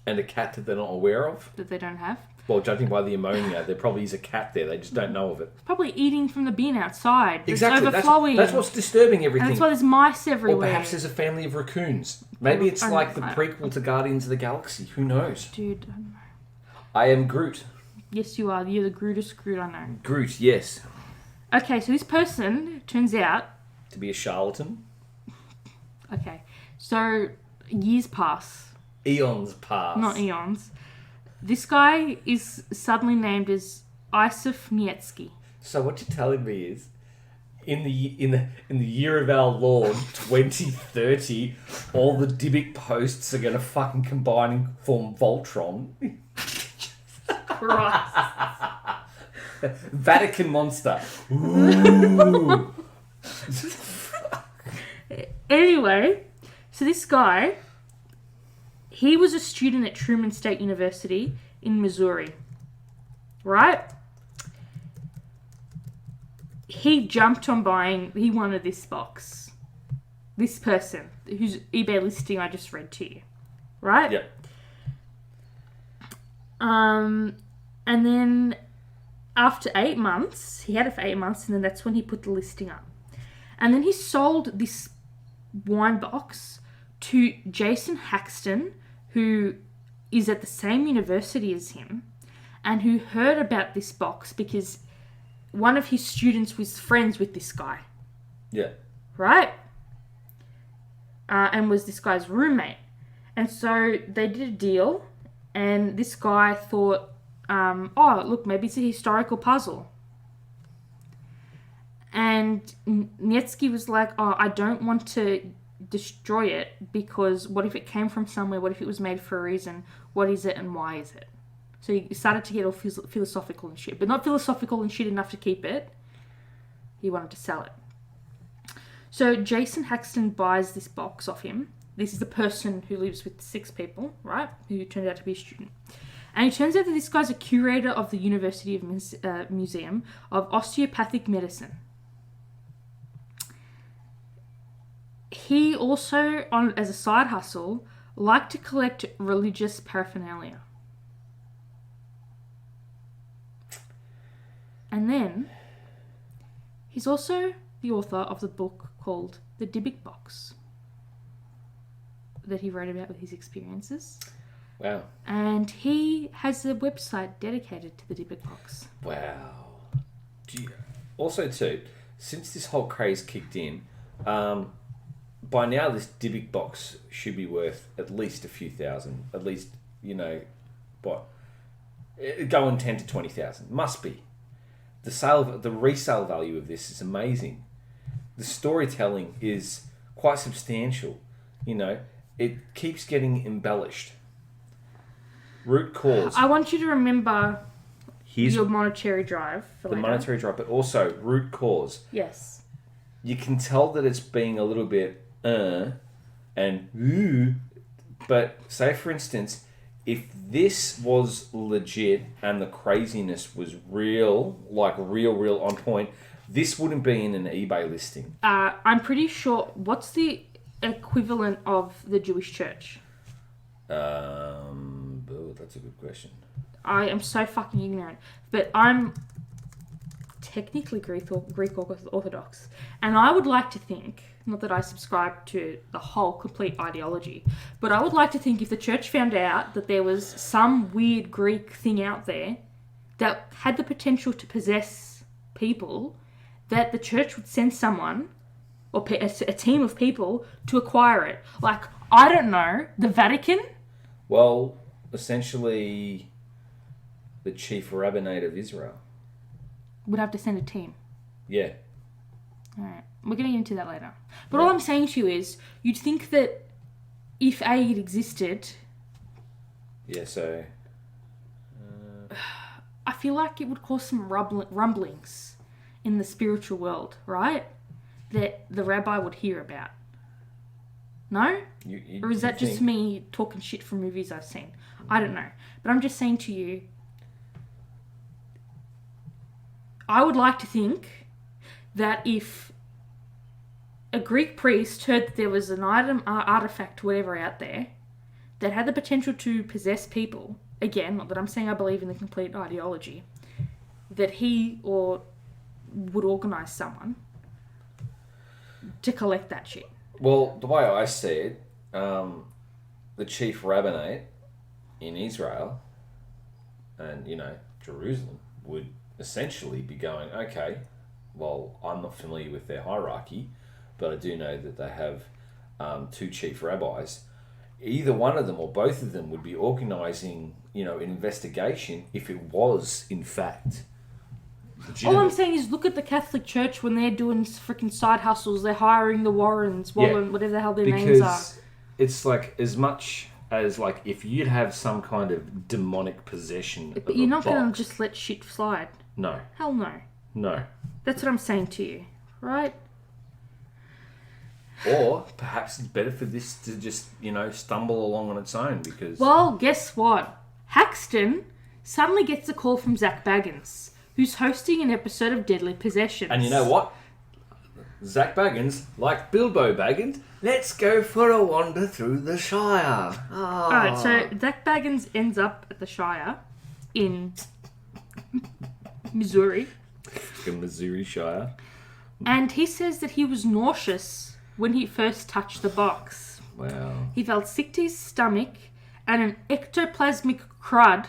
A: And a cat that they're not aware of?
B: that they don't have?
A: Well, judging by the ammonia, there probably is a cat there. They just don't know of it.
B: Probably eating from the bin outside.
A: Exactly.
B: It's overflowing.
A: That's what's disturbing
B: And
A: everything.
B: that's why there's mice
A: Or
B: everywhere.
A: perhaps there's a family of raccoons. Maybe it's like the prequel to Guardians of the Galaxy. Who knows?
B: Dude, I don't know.
A: I am Groot.
B: Yes, you are. You're the Grootest Groot I know.
A: Groot, yes.
B: Okay, so this person turns out...
A: To be a charlatan.
B: Okay, so years pass.
A: Eons pass.
B: Not eons. This guy is suddenly named as Isif Nietsky.
A: So what you're telling me is, in the year of our Lord 2030, all the Dyybuk posts are gonna fucking combine and form Voltron.
B: Christ.
A: Vatican monster. Ooh.
B: Anyway, so this guy, he was a student at Truman State University in Missouri, right? He jumped on he wanted this box. This person, whose eBay listing I just read to you, right?
A: Yeah.
B: And then after 8 months, he had it for 8 months, and then that's when he put the listing up. And then he sold this wine box to Jason Haxton, who is at the same university as him, and who heard about this box because one of his students was friends with this guy.
A: Yeah.
B: Right? And was this guy's roommate. And so they did a deal, and this guy thought, oh, look, maybe it's a historical puzzle. And Nietsky was like, oh, I don't want to destroy it because what if it came from somewhere? What if it was made for a reason? What is it and why is it? So he started to get all philosophical and shit, but not philosophical and shit enough to keep it. He wanted to sell it. So Jason Haxton buys this box off him. This is the person who lives with 6 people, right? Who turned out to be a student. And it turns out that this guy's a curator of the University of Museum of Osteopathic Medicine. He also, as a side hustle, liked to collect religious paraphernalia. And then, he's also the author of the book called The Dyybuk Box that he wrote about with his experiences.
A: Wow.
B: And he has a website dedicated to the Dyybuk Box.
A: Wow. Also, too, since this whole craze kicked in, by now this Dyybuk Box should be worth at least a few thousand. At least, going 10 to 20,000. Must be. The resale value of this is amazing. The storytelling is quite substantial. It keeps getting embellished. Root cause.
B: I want you to remember your monetary drive for later.
A: Monetary drive, but also root cause.
B: Yes.
A: You can tell that it's being a little bit and ooh, but say for instance, if this was legit and the craziness was real, like real on point, this wouldn't be in an eBay listing.
B: I'm pretty sure. What's the equivalent of the Jewish church?
A: That's a good question.
B: I am so fucking ignorant, but I'm technically Greek Orthodox, and I would like to think, not that I subscribe to the whole complete ideology, but I would like to think if the church found out that there was some weird Greek thing out there that had the potential to possess people, that the church would send someone or a team of people to acquire it. Like, I don't know, the Vatican?
A: Well, essentially, the chief rabbinate of Israel
B: would have to send a team.
A: Yeah.
B: Alright, we're going to get into that later. But all I'm saying to you is, you'd think that if it existed...
A: Yeah, so...
B: I feel like it would cause some rumblings in the spiritual world, right? That the rabbi would hear about. No? Or is that just me talking shit from movies I've seen? I don't know. But I'm just saying to you, I would like to think that if a Greek priest heard that there was an item, artifact, whatever out there that had the potential to possess people, again, not that I'm saying I believe in the complete ideology, that he or would organise someone to collect that shit.
A: Well, the way I see it, the chief rabbinate in Israel and, Jerusalem would essentially be going, okay, well, I'm not familiar with their hierarchy, but I do know that they have two chief rabbis. Either one of them or both of them would be organising, an investigation if it was, in fact, legitimate.
B: All I'm saying is look at the Catholic Church when they're doing freaking side hustles. They're hiring the Warrens, whatever the hell their names are.
A: Because it's like as much as like if you'd have some kind of demonic possession
B: But you're not going to just let shit slide.
A: No.
B: Hell no.
A: No.
B: That's what I'm saying to you, right?
A: Or perhaps it's better for this to just, stumble along on its own because...
B: Well, guess what? Haxton suddenly gets a call from Zak Bagans, who's hosting an episode of Deadly Possessions.
A: And you know what? Zak Bagans, like Bilbo Baggins, let's go for a wander through the Shire. Oh.
B: Alright, so Zak Bagans ends up at the Shire in Missouri.
A: The Missouri Shire.
B: And he says that he was nauseous when he first touched the box.
A: Wow.
B: He felt sick to his stomach and an ectoplasmic crud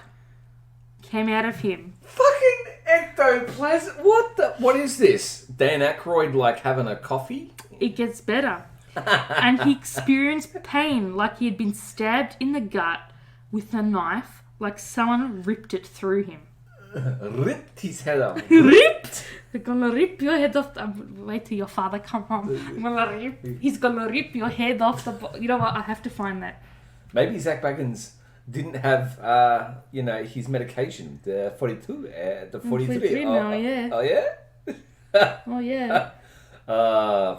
B: came out of him.
A: Fucking ectoplasm. What is this? Dan Aykroyd like having a coffee?
B: It gets better. And he experienced pain like he had been stabbed in the gut with a knife, like someone ripped it through him.
A: Ripped his head off.
B: Ripped? They're gonna rip your head off. Wait till your father come home. He's gonna rip your head off You know what? I have to find that.
A: Maybe Zak Bagans didn't have, his medication, the 42, the 43.
B: 43 now, yeah.
A: Oh, yeah?
B: Oh, yeah.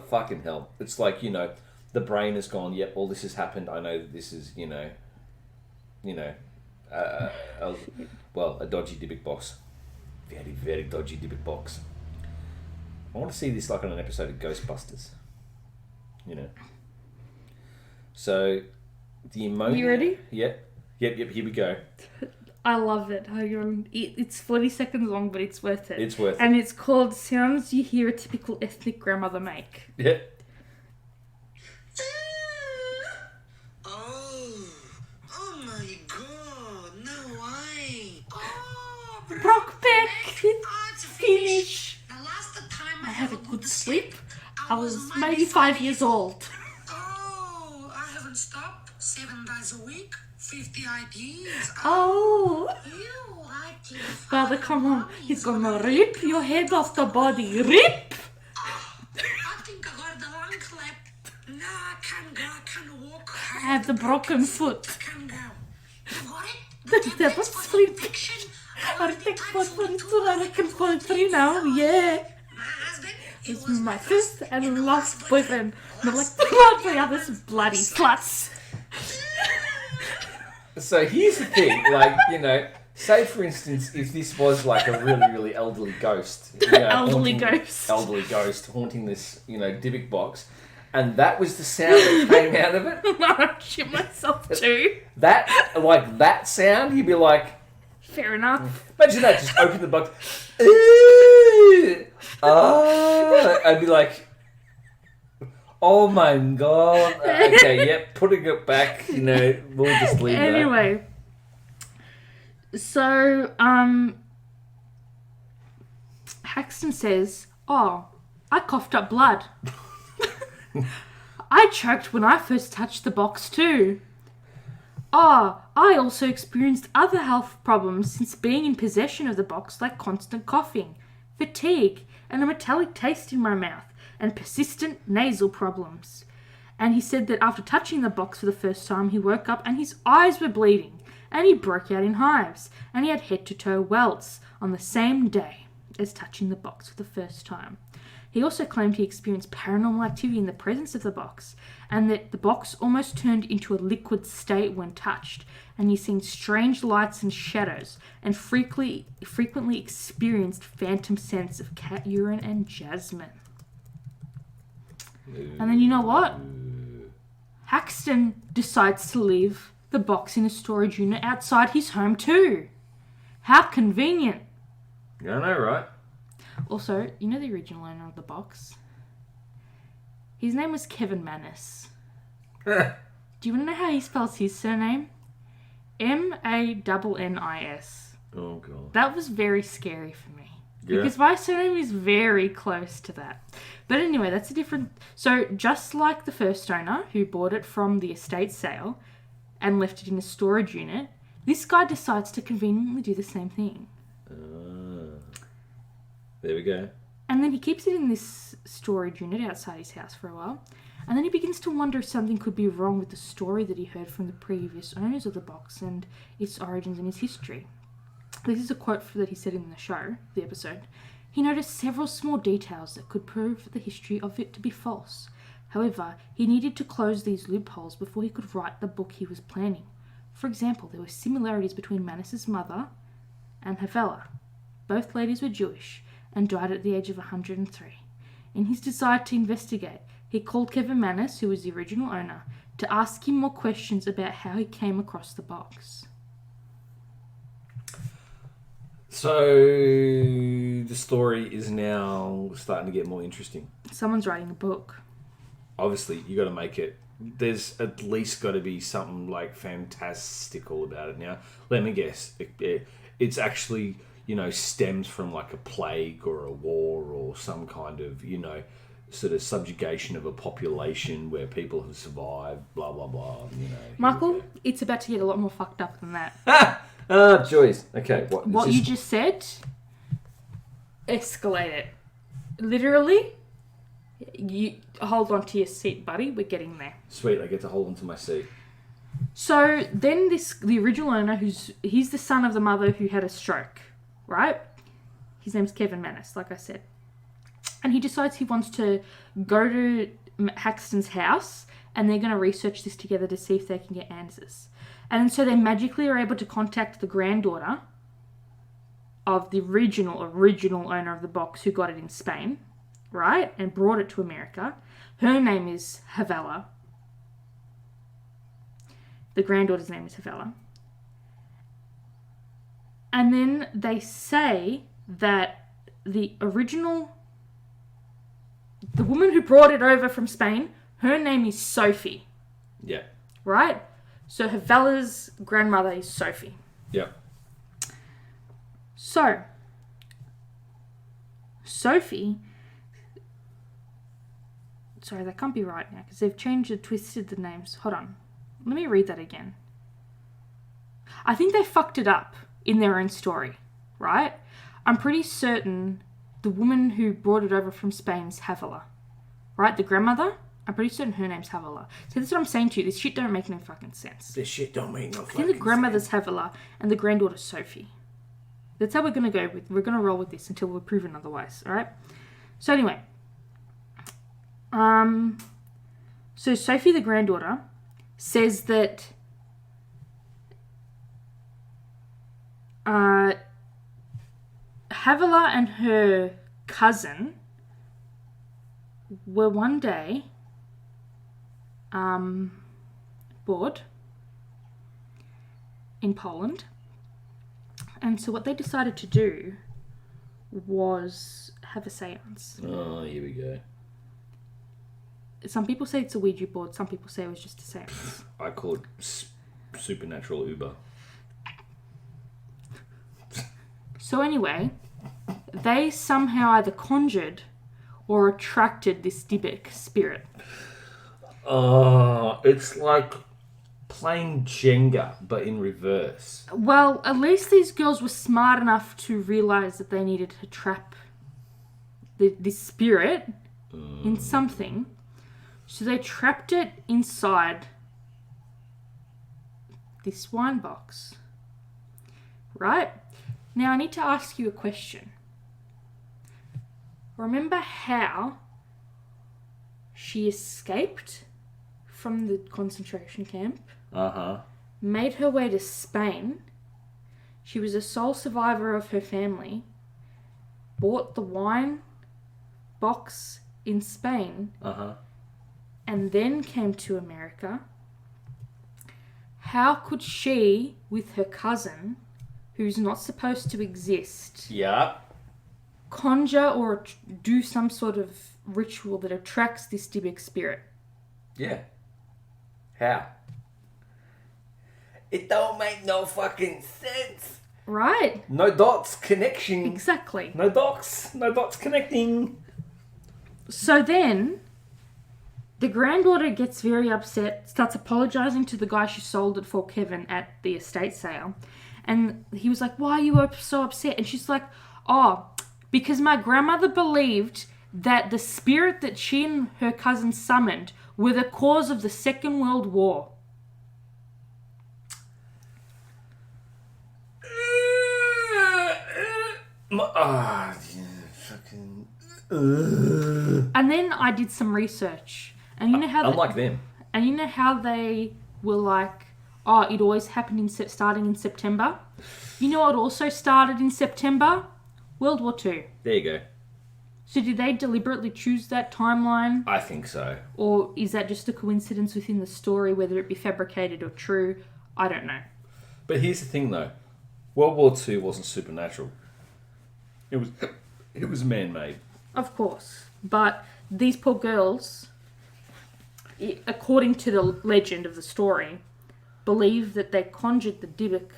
A: Fucking hell. It's like, the brain has gone, yep, all this has happened. I know that this is, a dodgy Dyybuk Box. Very, very dodgy Dyybuk Box. I want to see this like on an episode of Ghostbusters. So, the ammonia...
B: You ready?
A: Yep, here we go.
B: I love it. It's 40 seconds long, but it's worth it.
A: It's worth it.
B: And it's called Sounds You Hear a Typical Ethnic Grandmother Make.
A: Yep.
C: Oh my god, no way. Oh,
B: Brockback,
C: it's
B: finish.
C: The last time
B: I had a good sleep. I was maybe 5 years old.
C: Oh, I haven't stopped. 7 days a week, 50 IDs.
B: Oh.
C: Ew, I think
B: Father, come on. He's gonna rip your head off the body. Rip!
C: I think I got the lung clap. No, I can't go, I can't walk.
B: I have the broken foot.
C: I can't go. You got
B: The
C: it?
B: devil's sleep. I think for 42, I reckon 43 now. Yeah.
C: My husband, he
B: It's
C: was
B: my first and last boyfriend. Not like the others bloody sluts.
A: So here's the thing, say for instance, if this was like a really, really elderly ghost.
B: Elderly ghost.
A: Elderly ghost haunting this, Dyybuk Box, and that was the sound that came out of it.
B: I shit myself too.
A: That sound, you'd be like...
B: Fair enough.
A: Imagine that, just open the box. I'd be like... Oh my god. Okay, yep, putting it back, we'll just leave that.
B: Anyway. So, Haxton says, oh, I coughed up blood. I choked when I first touched the box too. Oh, I also experienced other health problems since being in possession of the box, like constant coughing, fatigue, and a metallic taste in my mouth, and persistent nasal problems. And he said that after touching the box for the first time, he woke up and his eyes were bleeding, and he broke out in hives, and he had head-to-toe welts on the same day as touching the box for the first time. He also claimed he experienced paranormal activity in the presence of the box, and that the box almost turned into a liquid state when touched, and he's seen strange lights and shadows, and frequently experienced phantom scents of cat urine and jasmine. And then you know what? Haxton decides to leave the box in a storage unit outside his home too. How convenient.
A: Yeah, I know, right?
B: Also, you know the original owner of the box? His name was Kevin Mannis. Do you want to know how he spells his surname? Mannis.
A: Oh, God.
B: That was very scary for me.
A: Yeah.
B: Because my surname is very close to that. But anyway, that's a different... So, just like the first owner, who bought it from the estate sale and left it in a storage unit, this guy decides to conveniently do the same thing.
A: There we go.
B: And then he keeps it in this storage unit outside his house for a while. And then he begins to wonder if something could be wrong with the story that he heard from the previous owners of the box and its origins and its history. This is a quote that he said in the episode. He noticed several small details that could prove the history of it to be false. However, he needed to close these loopholes before he could write the book he was planning. For example, there were similarities between Mannis's mother and Havela. Both ladies were Jewish and died at the age of 103. In his desire to investigate, he called Kevin Mannis, who was the original owner, to ask him more questions about how he came across the box.
A: So, the story is now starting to get more interesting.
B: Someone's writing a book.
A: Obviously, you got to make it. There's at least got to be something like fantastical about it. Now, let me guess. It's actually... stems from like a plague or a war or some kind of, sort of subjugation of a population where people have survived, blah, blah, blah,
B: Michael, it's about to get a lot more fucked up than that.
A: Joyce. Okay.
B: What you just said, escalate it. Literally, you hold on to your seat, buddy. We're getting there.
A: Sweet, I get to hold on to my seat.
B: So then the original owner, he's the son of the mother who had a stroke. Right? His name's Kevin Mannis, like I said. And he decides he wants to go to Haxton's house and they're going to research this together to see if they can get answers. And so they magically are able to contact the granddaughter of the original owner of the box who got it in Spain, right? And brought it to America. Her name is Havela. The granddaughter's name is Havela. And then they say that the woman who brought it over from Spain, her name is Sophie.
A: Yeah.
B: Right? So Havela's grandmother is Sophie.
A: Yeah.
B: So, Sophie... Sorry, that can't be right now because they've twisted the names. Hold on. Let me read that again. I think they fucked it up in their own story, right? I'm pretty certain the woman who brought it over from Spain is Havela, right? The grandmother, I'm pretty certain her name's Havela. So that's what I'm saying to you. This shit don't make no fucking sense.
A: This shit don't make no fucking sense.
B: I think the grandmother's Havela and the granddaughter's Sophie. That's how we're going to go with. We're going to roll with this until we're proven otherwise, all right? So anyway, so Sophie, the granddaughter, says that Havela and her cousin were one day bored in Poland. And so what they decided to do was have a seance.
A: Oh, here we go.
B: Some people say it's a Ouija board. Some people say it was just a seance.
A: I call it supernatural Uber.
B: So anyway, they somehow either conjured or attracted this Dyybuk spirit.
A: It's like playing Jenga, but in reverse.
B: Well, at least these girls were smart enough to realise that they needed to trap this spirit in something. So they trapped it inside this wine box. Right? Now I need to ask you a question. remember how she escaped from the concentration camp, made her way to Spain. She was a sole survivor of her family, bought the wine box in Spain, and then came to America. How could she, with her cousin, who's not supposed to exist, conjure or do some sort of ritual that attracts this Dyybuk spirit?
A: Yeah. How? It don't make no fucking sense.
B: Right.
A: No dots connection.
B: Exactly.
A: No dots connecting.
B: So then, the granddaughter gets very upset, starts apologising to the guy she sold it for, Kevin, at the estate sale. And he was like, why are you so upset? And she's like, oh, because my grandmother believed that the spirit that she and her cousin summoned were the cause of the Second World War. And then I did some research. And you know how...
A: Unlike them.
B: And you know how they were like, oh, it always happened starting in September? You know what also started in September? World War II.
A: There you go.
B: So did they deliberately choose that timeline?
A: I think so.
B: Or is that just a coincidence within the story, whether it be fabricated or true? I don't know.
A: But here's the thing, though. World War II wasn't supernatural. It was man-made.
B: Of course. But these poor girls, according to the legend of the story, believe that they conjured the Dyybuk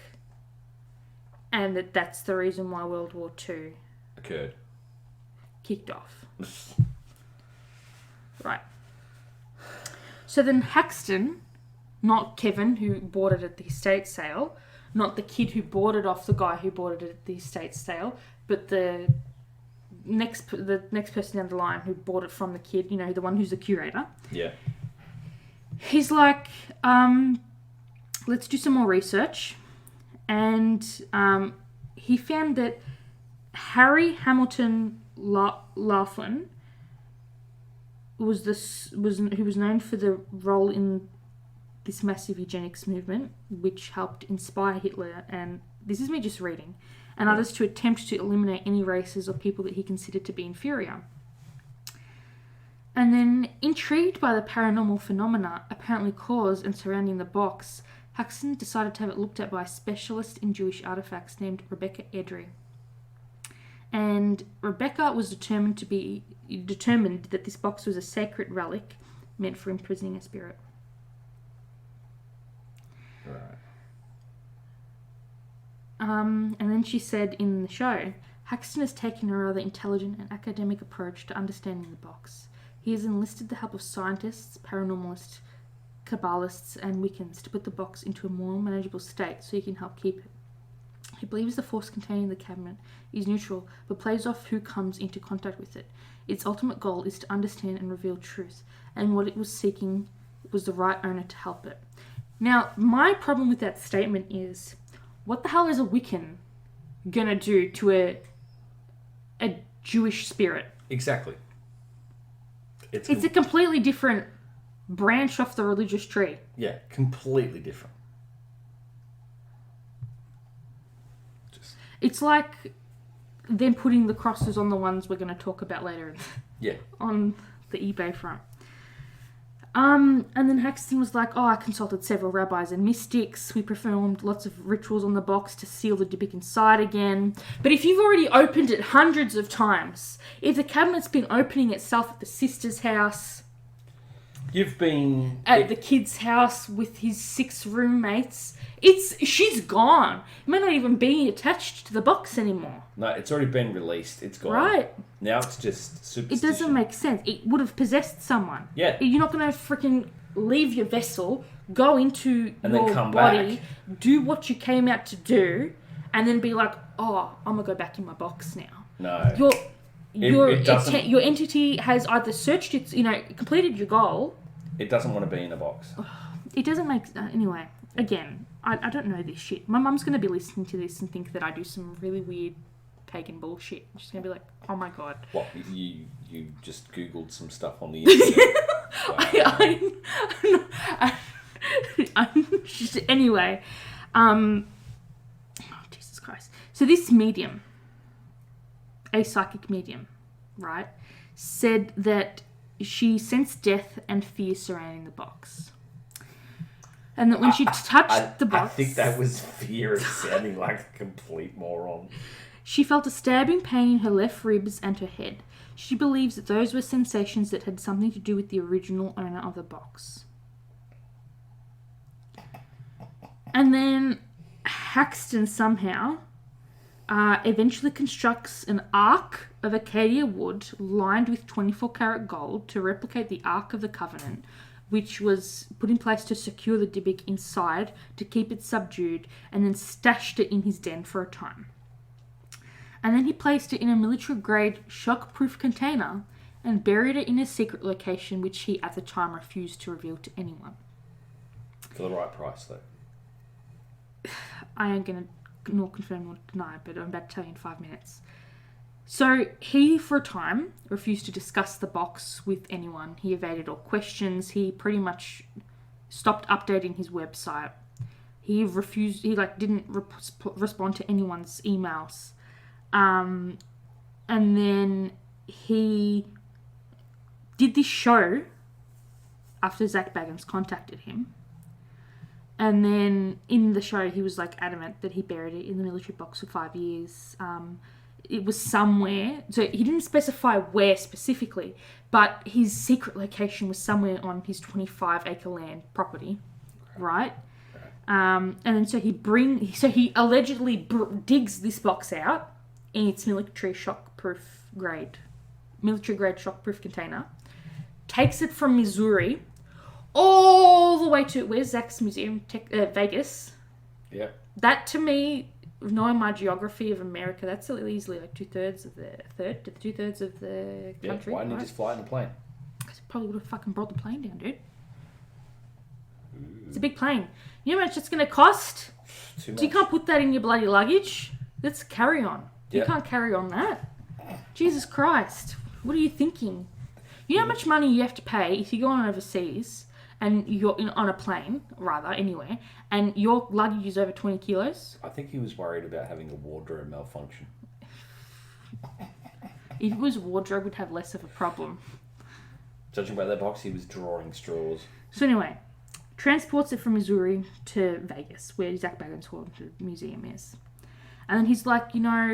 B: and that's the reason why World War II
A: occurred.
B: Kicked off. Right. So then Haxton, not Kevin, who bought it at the estate sale, not the kid who bought it off the guy who bought it at the estate sale, but the next person down the line who bought it from the kid, you know, the one who's the curator.
A: Yeah.
B: He's like, let's do some more research. And he found that Harry Hamilton Laughlin who was known for the role in this massive eugenics movement, which helped inspire Hitler, and this is me just reading, and others to attempt to eliminate any races or people that he considered to be inferior. And then, intrigued by the paranormal phenomena apparently caused and surrounding the box, Haxton decided to have it looked at by a specialist in Jewish artifacts named Rebecca Edry. And Rebecca was determined that this box was a sacred relic meant for imprisoning a spirit.
A: Right.
B: And then she said in the show, Haxton has taken a rather intelligent and academic approach to understanding the box. He has enlisted the help of scientists, paranormalists, Kabbalists, and Wiccans to put the box into a more manageable state so he can help keep it. He believes the force containing the cabinet is neutral, but plays off who comes into contact with it. Its ultimate goal is to understand and reveal truth, and what it was seeking was the right owner to help it. Now, my problem with that statement is, what the hell is a Wiccan gonna do to a Jewish spirit?
A: Exactly.
B: It's a completely different branch off the religious tree.
A: Yeah, completely different.
B: It's like them putting the crosses on the ones we're going to talk about later.
A: Yeah.
B: On the eBay front. And then Haxton was like, I consulted several rabbis and mystics. We performed lots of rituals on the box to seal the Dyybuk inside again. But if you've already opened it hundreds of times, if the cabinet's been opening itself at the sister's house,
A: you've been
B: at the kid's house with his 6 roommates, she's gone. It may not even be attached to the box anymore.
A: No, it's already been released. It's gone.
B: Right.
A: Now it's just superstition.
B: It doesn't make sense. It would have possessed someone.
A: Yeah.
B: You're not going to freaking leave your vessel, go into
A: and
B: your
A: then come
B: body,
A: back.
B: Do what you came out to do, and then be like, I'm going to go back in my box now.
A: No.
B: Your entity has either searched its, completed your goal.
A: It doesn't want to be in a box.
B: It doesn't make... anyway, again, I don't know this shit. My mum's going to be listening to this and think that I do some really weird pagan bullshit. She's going to be like, oh my God.
A: What, you just Googled some stuff on the internet?
B: Anyway, oh, Jesus Christ. So this medium, a psychic medium, right, said that she sensed death and fear surrounding the box. And that when she touched the box...
A: I think that was fear of sounding like a complete moron.
B: She felt a stabbing pain in her left ribs and her head. She believes that those were sensations that had something to do with the original owner of the box. And then Haxton somehow eventually constructs an ark of Acacia wood lined with 24-karat gold to replicate the Ark of the Covenant, which was put in place to secure the Dybbuk inside to keep it subdued, and then stashed it in his den for a time. And then he placed it in a military-grade shock-proof container and buried it in a secret location, which he at the time refused to reveal to anyone.
A: For the right price, though.
B: I ain't going to nor confirm nor deny, but I'm about to tell you in 5 minutes. So he, for a time, refused to discuss the box with anyone. He evaded all questions. He pretty much stopped updating his website. He refused, he didn't respond to anyone's emails. And then he did this show after Zak Bagans contacted him. And then in the show, he was adamant that he buried it in the military box for 5 years. It was somewhere. So he didn't specify where specifically, but his secret location was somewhere on his 25-acre land property, right? And then so he allegedly digs this box out in its military grade shockproof container, takes it from Missouri all the way to where's Zak's museum, Vegas.
A: Yeah.
B: That to me, knowing my geography of America, that's easily 2/3 of the country.
A: Yeah. Why didn't you just fly in a plane?
B: Because it probably would have fucking brought the plane down, dude. It's a big plane. You know how much it's going to cost?
A: Too much.
B: So you can't put that in your bloody luggage. That's carry on. You can't carry on that. Jesus Christ. What are you thinking? You know how much money you have to pay if you go on overseas and you're on a plane, anyway, and your luggage is over 20 kilos?
A: I think he was worried about having a wardrobe malfunction.
B: If it was wardrobe, we'd have less of a problem.
A: Judging by that box, he was drawing straws.
B: So anyway, transports it from Missouri to Vegas, where Zak Bagans' haunted museum is. And then he's like,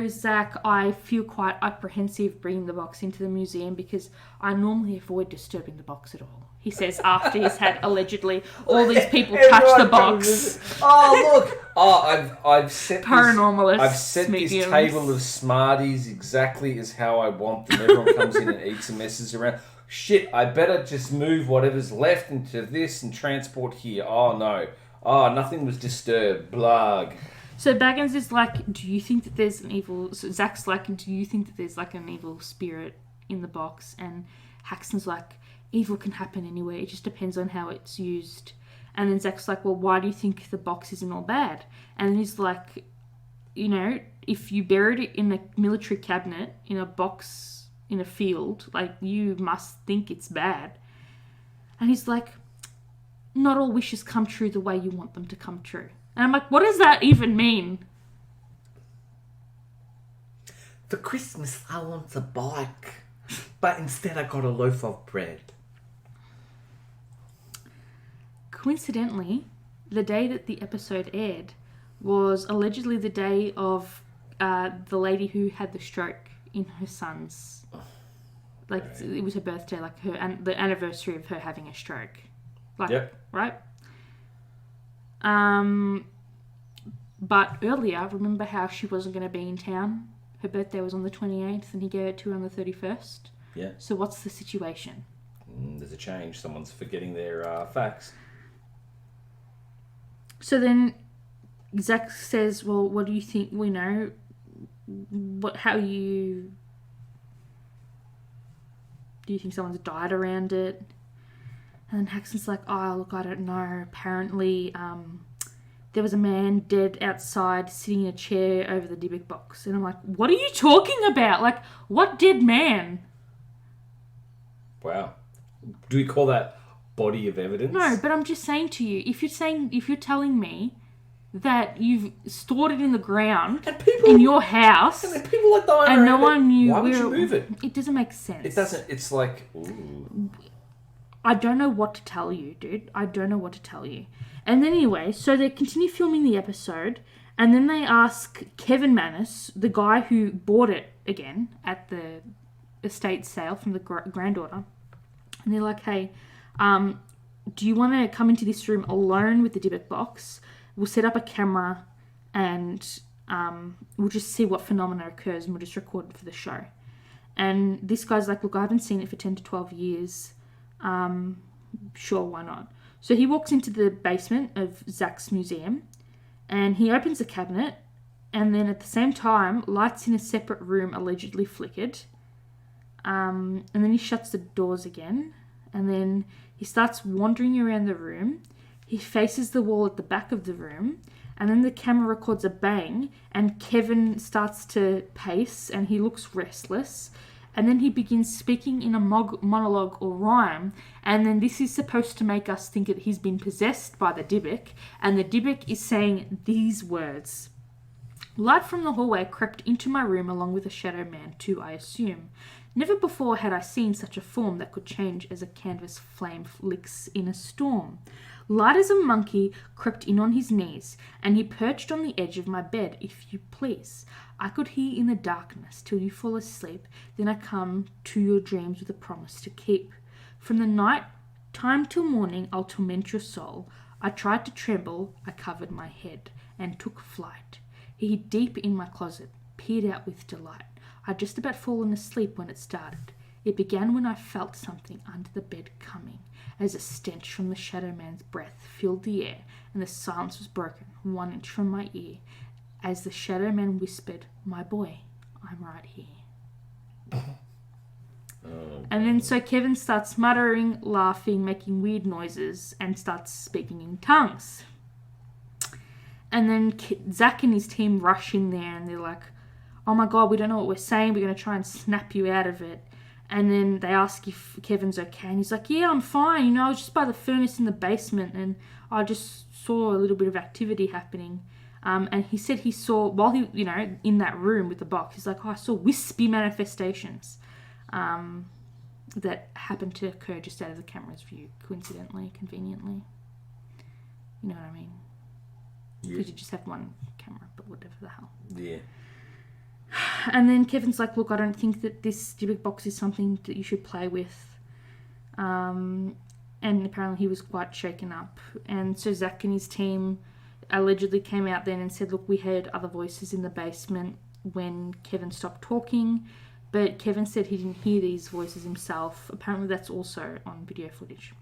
B: Zak, I feel quite apprehensive bringing the box into the museum because I normally avoid disturbing the box at all. He says after he's had allegedly all these people touch the box.
A: Oh, look. I've set
B: Paranormalists.
A: I've set
B: mediums.
A: this table of Smarties exactly as how I want them. Everyone comes in and eats and messes around. Shit, I better just move whatever's left into this and transport here. Oh, no. Oh, nothing was disturbed. Blag.
B: So Bagans is like, do you think that there's an evil... So Zak's like, do you think that there's an evil spirit in the box? And Haxton's like, evil can happen anywhere. It just depends on how it's used. And then Zak's like, well, why do you think the box isn't all bad? And then he's like, if you buried it in a military cabinet, in a box, in a field, you must think it's bad. And he's like, not all wishes come true the way you want them to come true. And I'm like, what does that even mean?
D: For Christmas, I want a bike. But instead, I got a loaf of bread.
B: Coincidentally, the day that the episode aired was allegedly the day of the lady who had the stroke in her son's... it was her birthday, the anniversary of her having a stroke. Right? But earlier, remember how she wasn't going to be in town? Her birthday was on the 28th and he gave it to her on the 31st?
A: Yeah.
B: So what's the situation?
A: There's a change. Someone's forgetting their facts.
B: So then Zak says, well, what do you think, do you think someone's died around it? And Haxton's like, oh, look, I don't know. Apparently, there was a man dead outside sitting in a chair over the Dyybuk Box. And I'm like, what are you talking about? Like, what dead man?
A: Wow. Do we call that body of evidence?
B: No, but I'm just saying to you, if you're telling me that you've stored it in the ground
A: And people
B: in your house
A: and then people are dying
B: and no
A: around
B: one knew
A: Why would
B: where
A: you move it?
B: It doesn't make sense.
A: It doesn't. It's like, ooh.
B: I don't know what to tell you, dude. I don't know what to tell you. And then anyway, so they continue filming the episode, and then they ask Kevin Manus, the guy who bought it again at the estate sale from the granddaughter, and they're like, hey, do you want to come into this room alone with the Dyybuk Box? We'll set up a camera and we'll just see what phenomena occurs and we'll just record it for the show. And this guy's like, look, I haven't seen it for 10 to 12 years. Sure, why not? So he walks into the basement of Zak's museum and he opens the cabinet, and then at the same time, lights in a separate room allegedly flickered. And then he shuts the doors again, and then he starts wandering around the room. He faces the wall at the back of the room, and then the camera records a bang, and Kevin starts to pace, and he looks restless. And then he begins speaking in a monologue or rhyme, and then this is supposed to make us think that he's been possessed by the Dyybuk, and the Dyybuk is saying these words. Light from the hallway crept into my room along with a shadow man too, I assume. Never before had I seen such a form that could change as a canvas flame licks in a storm. Light as a monkey crept in on his knees, and he perched on the edge of my bed, if you please. I could hear in the darkness till you fall asleep, then I come to your dreams with a promise to keep. From the night time till morning I'll torment your soul. I tried to tremble, I covered my head, and took flight. He hid deep in my closet, peered out with delight. I'd just about fallen asleep when it started. It began when I felt something under the bed coming, as a stench from the shadow man's breath filled the air, and the silence was broken 1 inch from my ear, as the shadow man whispered, my boy, I'm right here. And then so Kevin starts muttering, laughing, making weird noises, and starts speaking in tongues. And then Zak and his team rush in there, and they're like, oh my god, we don't know what we're saying, we're going to try and snap you out of it. And then they ask if Kevin's okay, and he's like, yeah, I'm fine, I was just by the furnace in the basement, and I just saw a little bit of activity happening. And he said he saw, while he, in that room with the box, he's like, I saw wispy manifestations that happened to occur just out of the camera's view, coincidentally, conveniently. You know what I mean? Because you just have one camera, but whatever the hell.
A: Yeah.
B: And then Kevin's like, look, I don't think that this Dyybuk Box is something that you should play with. And apparently he was quite shaken up. And so Zak and his team allegedly came out then and said, look, we heard other voices in the basement when Kevin stopped talking. But Kevin said he didn't hear these voices himself. Apparently that's also on video footage.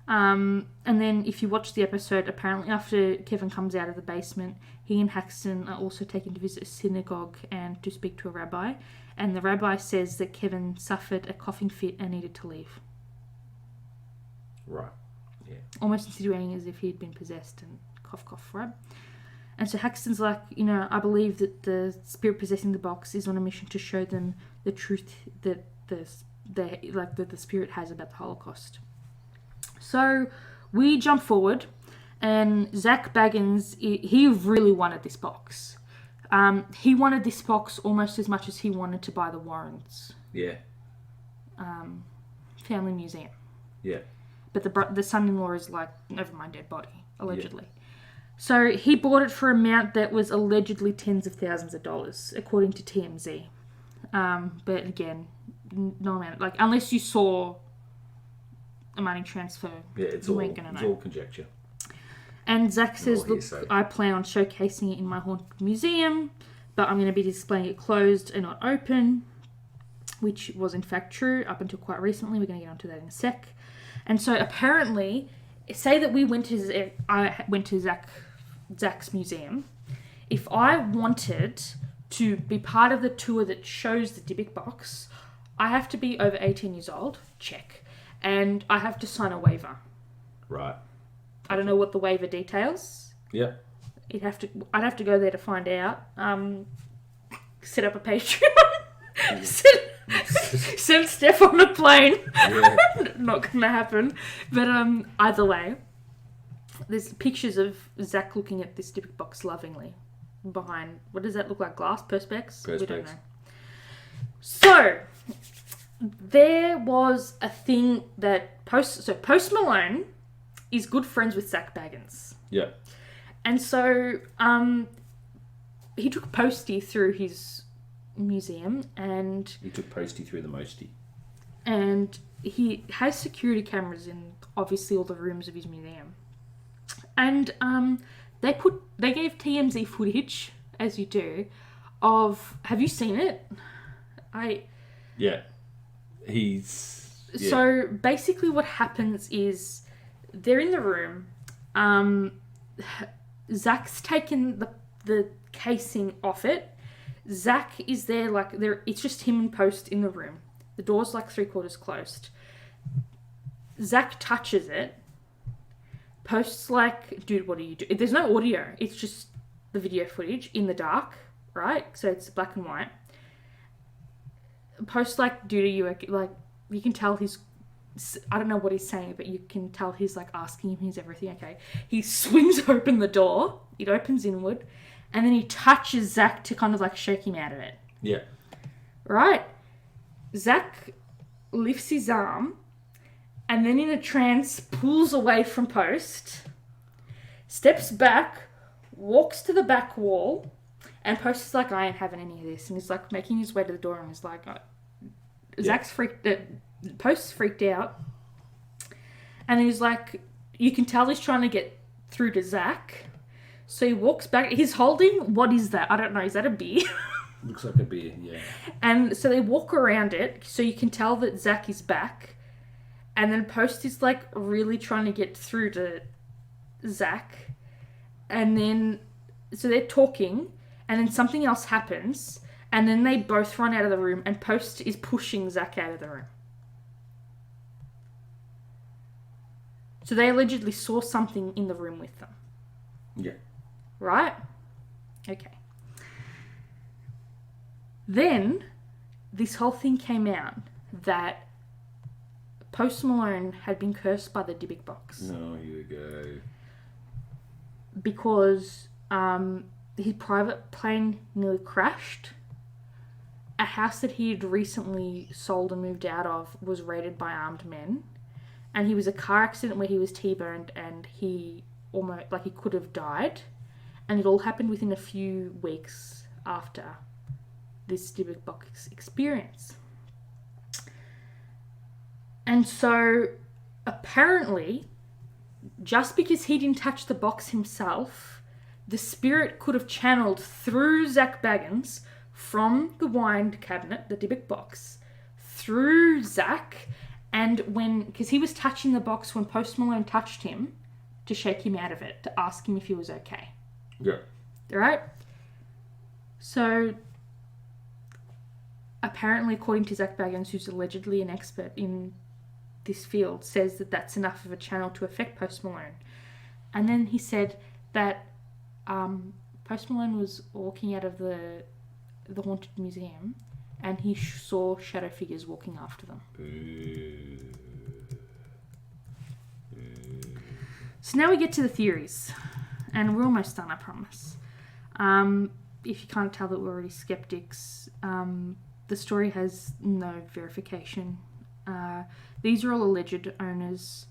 B: And then if you watch the episode, apparently after Kevin comes out of the basement, he and Haxton are also taken to visit a synagogue and to speak to a rabbi. And the rabbi says that Kevin suffered a coughing fit and needed to leave.
A: Right. Yeah.
B: Almost insinuating as if he'd been possessed and cough, cough, right? And so Haxton's like, I believe that the spirit possessing the box is on a mission to show them the truth that the spirit has about the Holocaust. So we jump forward, and Zak Bagans, he really wanted this box. He wanted this box almost as much as he wanted to buy the Warrens.
A: Yeah.
B: Family museum.
A: Yeah.
B: But the son-in-law is like, never mind, dead body, allegedly. Yeah. So he bought it for an amount that was allegedly tens of thousands of dollars, according to TMZ. But again, no amount, like, unless you saw a money transfer, you ain't gonna know.
A: It's all conjecture.
B: And Zak says, look, I plan on showcasing it in my haunted museum, but I'm going to be displaying it closed and not open, which was in fact true up until quite recently. We're going to get onto that in a sec. And so apparently, say that I went to Zak's museum. If I wanted to be part of the tour that shows the Dyybuk Box, I have to be over 18 years old, check. And I have to sign a waiver.
A: Right.
B: I don't know what the waiver details.
A: Yep.
B: I'd have to go there to find out. Set up a Patreon. Send Steph on a plane.
A: Yeah.
B: Not gonna happen. But either way, there's pictures of Zak looking at this Dyybuk box lovingly behind. What does that look like? Glass? Perspex? We don't know. So there was a thing that Post Malone is good friends with Zak Bagans.
A: Yeah.
B: And so he took Posty through his museum and...
A: He took Posty through the mosty.
B: And he has security cameras in, obviously, all the rooms of his museum. And they gave TMZ footage, as you do, of... Have you seen it?
A: Yeah.
B: So basically what happens is they're in the room. Zak's taken the casing off it. Zak is there, it's just him and Post in the room. The door's 3/4 closed. Zak touches it. Post's like, dude, what are you doing? There's no audio. It's just the video footage in the dark, right? So it's black and white. Post's like, dude, are you okay? You can tell he's... I don't know what he's saying, but you can tell he's asking him, is everything okay? He swings open the door. It opens inward. And then he touches Zak to kind of shake him out of it.
A: Yeah.
B: Right? Zak lifts his arm and then in a trance pulls away from Post, steps back, walks to the back wall, and Post is like, I ain't having any of this. And he's making his way to the door and he's like, Zak's Post's freaked out. And then he's like, you can tell he's trying to get through to Zak. So he walks back. He's holding, what is that? I don't know. Is that a beer?
A: Looks like a beer, yeah.
B: And so they walk around it. So you can tell that Zak is back. And then Post is really trying to get through to Zak. And then, so they're talking. And then something else happens. And then they both run out of the room. And Post is pushing Zak out of the room. So they allegedly saw something in the room with them.
A: Yeah.
B: Right? Okay. Then, this whole thing came out that Post Malone had been cursed by the Dyybuk Box.
A: No, here we go.
B: Because his private plane nearly crashed. A house that he had recently sold and moved out of was raided by armed men. And he was a car accident where he was T-boned and he almost, he could have died. And it all happened within a few weeks after this Dyybuk Box experience. And so, apparently, just because he didn't touch the box himself, the spirit could have channeled through Zak Bagans from the wine cabinet, the Dyybuk Box, through Zak, and because he was touching the box when Post Malone touched him to shake him out of it, to ask him if he was okay.
A: Yeah.
B: Right? So, apparently, according to Zak Bagans, who's allegedly an expert in this field, says that that's enough of a channel to affect Post Malone. And then he said that Post Malone was walking out of the haunted museum and he saw shadow figures walking after them. So now we get to the theories. And we're almost done, I promise. If you can't tell that we're already skeptics, the story has no verification. These are all alleged owners.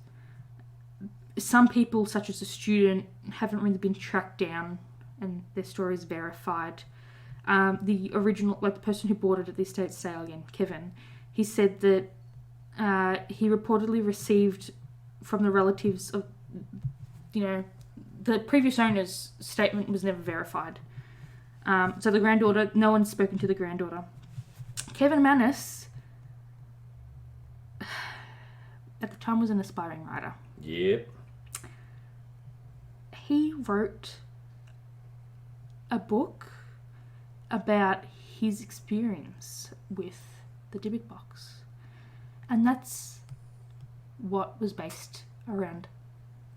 B: Some people, such as a student, haven't really been tracked down and their story is verified. The original, the person who bought it at the estate sale again, Kevin, he said that he reportedly received from the relatives of, the previous owner's statement was never verified. So the granddaughter, no one's spoken to the granddaughter. Kevin Manus, at the time, was an aspiring writer.
A: Yep.
B: He wrote a book about his experience with the Dyybuk Box. And that's what was based around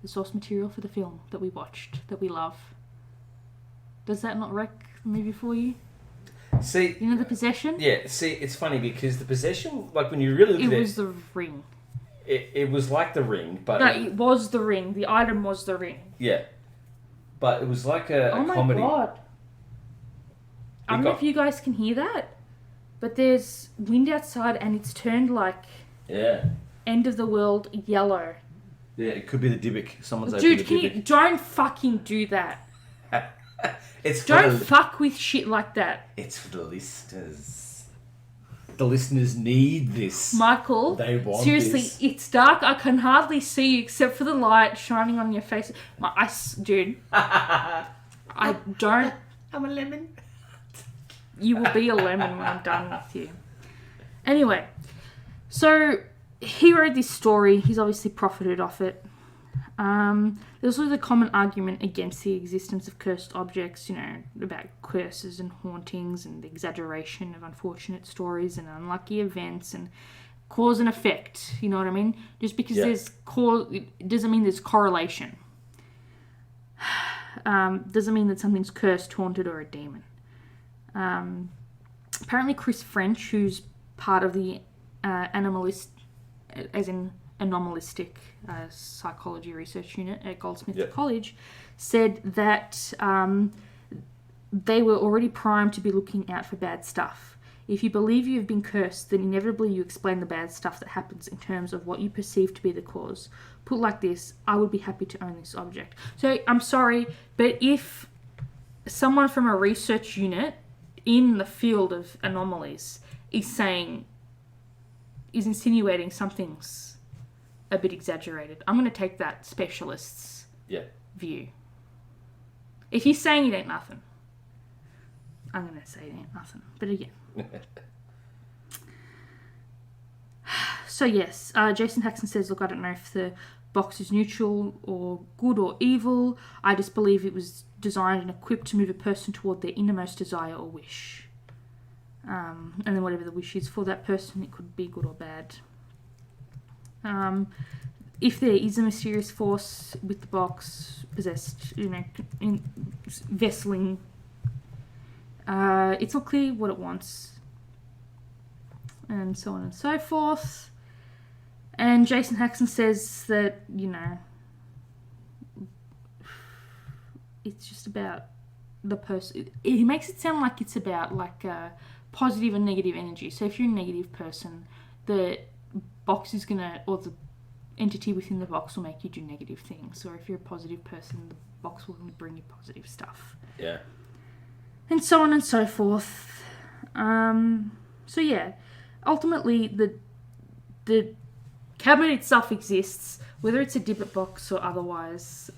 B: the source material for the film that we watched, that we love. Does that not wreck the movie for you?
A: See,
B: You know The Possession?
A: yeah. See, it's funny because The Possession, like when you really look
B: It
A: at
B: was The Ring.
A: it was like The Ring, but
B: No, it was The Ring. The item was The Ring.
A: yeah, but it was like a comedy.
B: Oh my god. I don't know if you guys can hear that, but there's wind outside and it's turned like
A: Yeah,
B: end of the world yellow.
A: yeah. It could be the Dybbuk. Someone's
B: Dude,
A: opened
B: can
A: the
B: you
A: Dybbuk.
B: don't fucking do that.
A: It's for
B: Don't
A: the,
B: fuck with shit like that.
A: it's for the listeners. The listeners need this.
B: Michael,
A: They want
B: seriously,
A: this.
B: it's dark. I can hardly see you except for the light shining on your face. Dude, I don't.
A: I'm a lemon.
B: You will be a lemon when I'm done with you. Anyway, so he wrote this story. He's obviously profited off it. There's also the common argument against the existence of cursed objects, you know, about curses and hauntings and the exaggeration of unfortunate stories and unlucky events and cause and effect, you know what I mean? Just because there's cause, it doesn't mean there's correlation. Doesn't mean that something's cursed, haunted, or a demon. Apparently Chris French, who's part of the anomalistic psychology research unit at Goldsmith College, said that they were already primed to be looking out for bad stuff. If you believe you have been cursed, then inevitably you explain the bad stuff that happens in terms of what you perceive to be the cause. Put like this, I would be happy to own this object. So I'm sorry, but if someone from a research unit in the field of anomalies is insinuating something's a bit exaggerated, I'm going to take that specialist's view. If he's saying it ain't nothing, I'm going to say it ain't nothing. But again. So yes, Jason Haxton says, look, I don't know if the box is neutral or good or evil. I just believe it was designed and equipped to move a person toward their innermost desire or wish. And then whatever the wish is for that person, it could be good or bad. If there is a mysterious force with the box possessed, you know, vesseling, it's not clear what it wants, and so on and so forth. And Jason Haxton says that, you know, it's just about the person. He makes it sound like it's about like positive and negative energy. So if you're a negative person, the box is gonna, or the entity within the box will make you do negative things. Or if you're a positive person, the box will bring you positive stuff.
A: Yeah.
B: And so on and so forth. So yeah, ultimately the cabinet itself exists, whether it's a Dyybuk box or otherwise.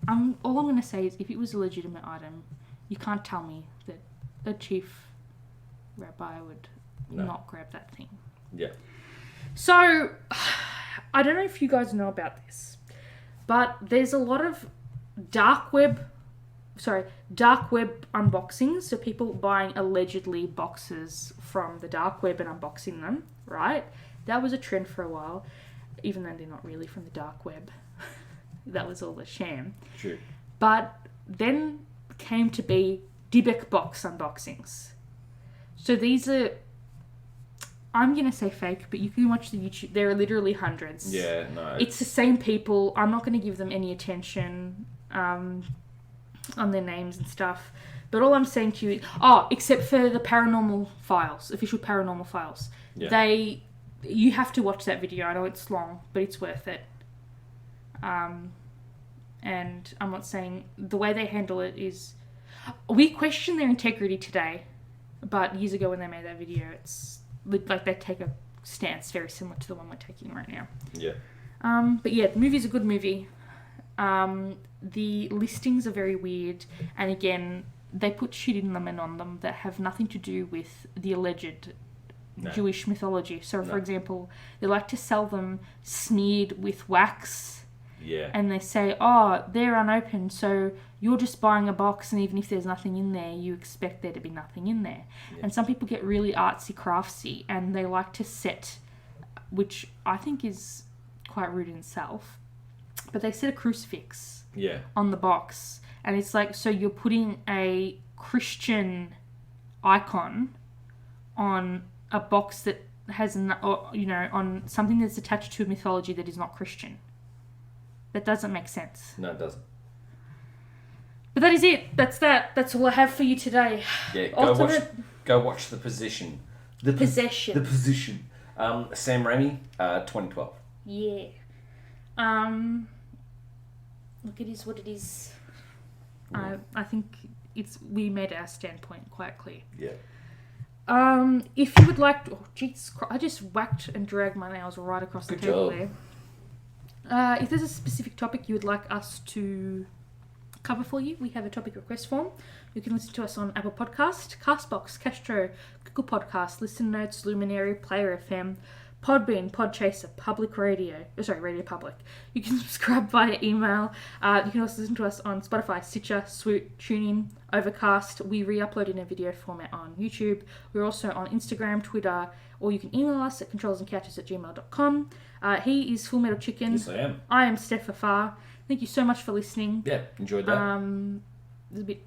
B: All I'm going to say is, if it was a legitimate item, you can't tell me that a chief rabbi would not grab that thing.
A: Yeah.
B: So, I don't know if you guys know about this, but there's a lot of dark web unboxings, so people buying allegedly boxes from the dark web and unboxing them, right? That was a trend for a while, even though they're not really from the dark web. That was all a sham.
A: True.
B: But then came to be Dyybuk Box unboxings. So these are, I'm going to say fake, but you can watch the YouTube. There are literally hundreds.
A: Yeah, no.
B: It's the same people. I'm not going to give them any attention on their names and stuff. But all I'm saying to you is, except for the paranormal files, official paranormal files.
A: Yeah.
B: You have to watch that video. I know it's long, but it's worth it. And I'm not saying the way they handle it is, we question their integrity today, but years ago when they made that video, it's like they take a stance very similar to the one we're taking right now.
A: Yeah.
B: But yeah, the movie's a good movie. The listings are very weird, and again, they put shit in them and on them that have nothing to do with the alleged Jewish mythology. So, for example, they like to sell them smeared with wax.
A: Yeah.
B: And they say, they're unopened, so you're just buying a box, and even if there's nothing in there, you expect there to be nothing in there. Yeah. And some people get really artsy craftsy, and they like to set, which I think is quite rude in itself, but they said a crucifix
A: Yeah.
B: on the box. And it's like, so you're putting a Christian icon on a box that has, on something that's attached to a mythology that is not Christian. That doesn't make sense.
A: No, it doesn't.
B: But that is it. That's that. That's all I have for you today.
A: Yeah, go watch The Position.
B: Possession.
A: The Position. Sam Raimi, 2012.
B: Yeah. Look, it is what it is. I think we made our standpoint quite clear.
A: Yeah.
B: If you would like to... Oh, jeez, I just whacked and dragged my nails right across the table there. If there's a specific topic you would like us to cover for you, we have a topic request form. You can listen to us on Apple Podcast, Castbox, Castro, Google Podcast, Listen Notes, Luminary, Player FM, Podbean, Podchaser, Radio Public. You can subscribe via email. You can also listen to us on Spotify, Stitcher, Swoot, TuneIn, Overcast. We re-upload in a video format on YouTube. We're also on Instagram, Twitter, or you can email us at controllersandcouches@gmail.com. He is FullMetalChicken.
A: Yes, I am.
B: I am Stephfafahh. Thank you so much for listening.
A: Yeah, enjoyed that.
B: It's a bit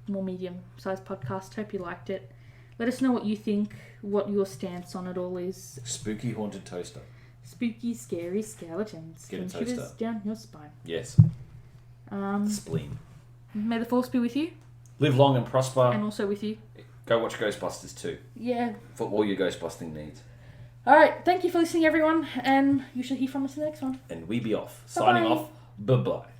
B: more medium-sized podcast. Hope you liked it. Let us know what you think, what your stance on it all is.
A: Spooky haunted toaster.
B: Spooky, scary skeletons.
A: Get a
B: and
A: toaster.
B: shivers down your spine.
A: Yes. Spleen.
B: May the force be with you.
A: Live long and prosper.
B: And also with you.
A: Go watch Ghostbusters too.
B: Yeah.
A: For all your ghostbusting needs.
B: Alright, thank you for listening everyone, and you shall hear from us in the next one.
A: And we be off.
B: Bye-bye.
A: Signing off. Bye-bye.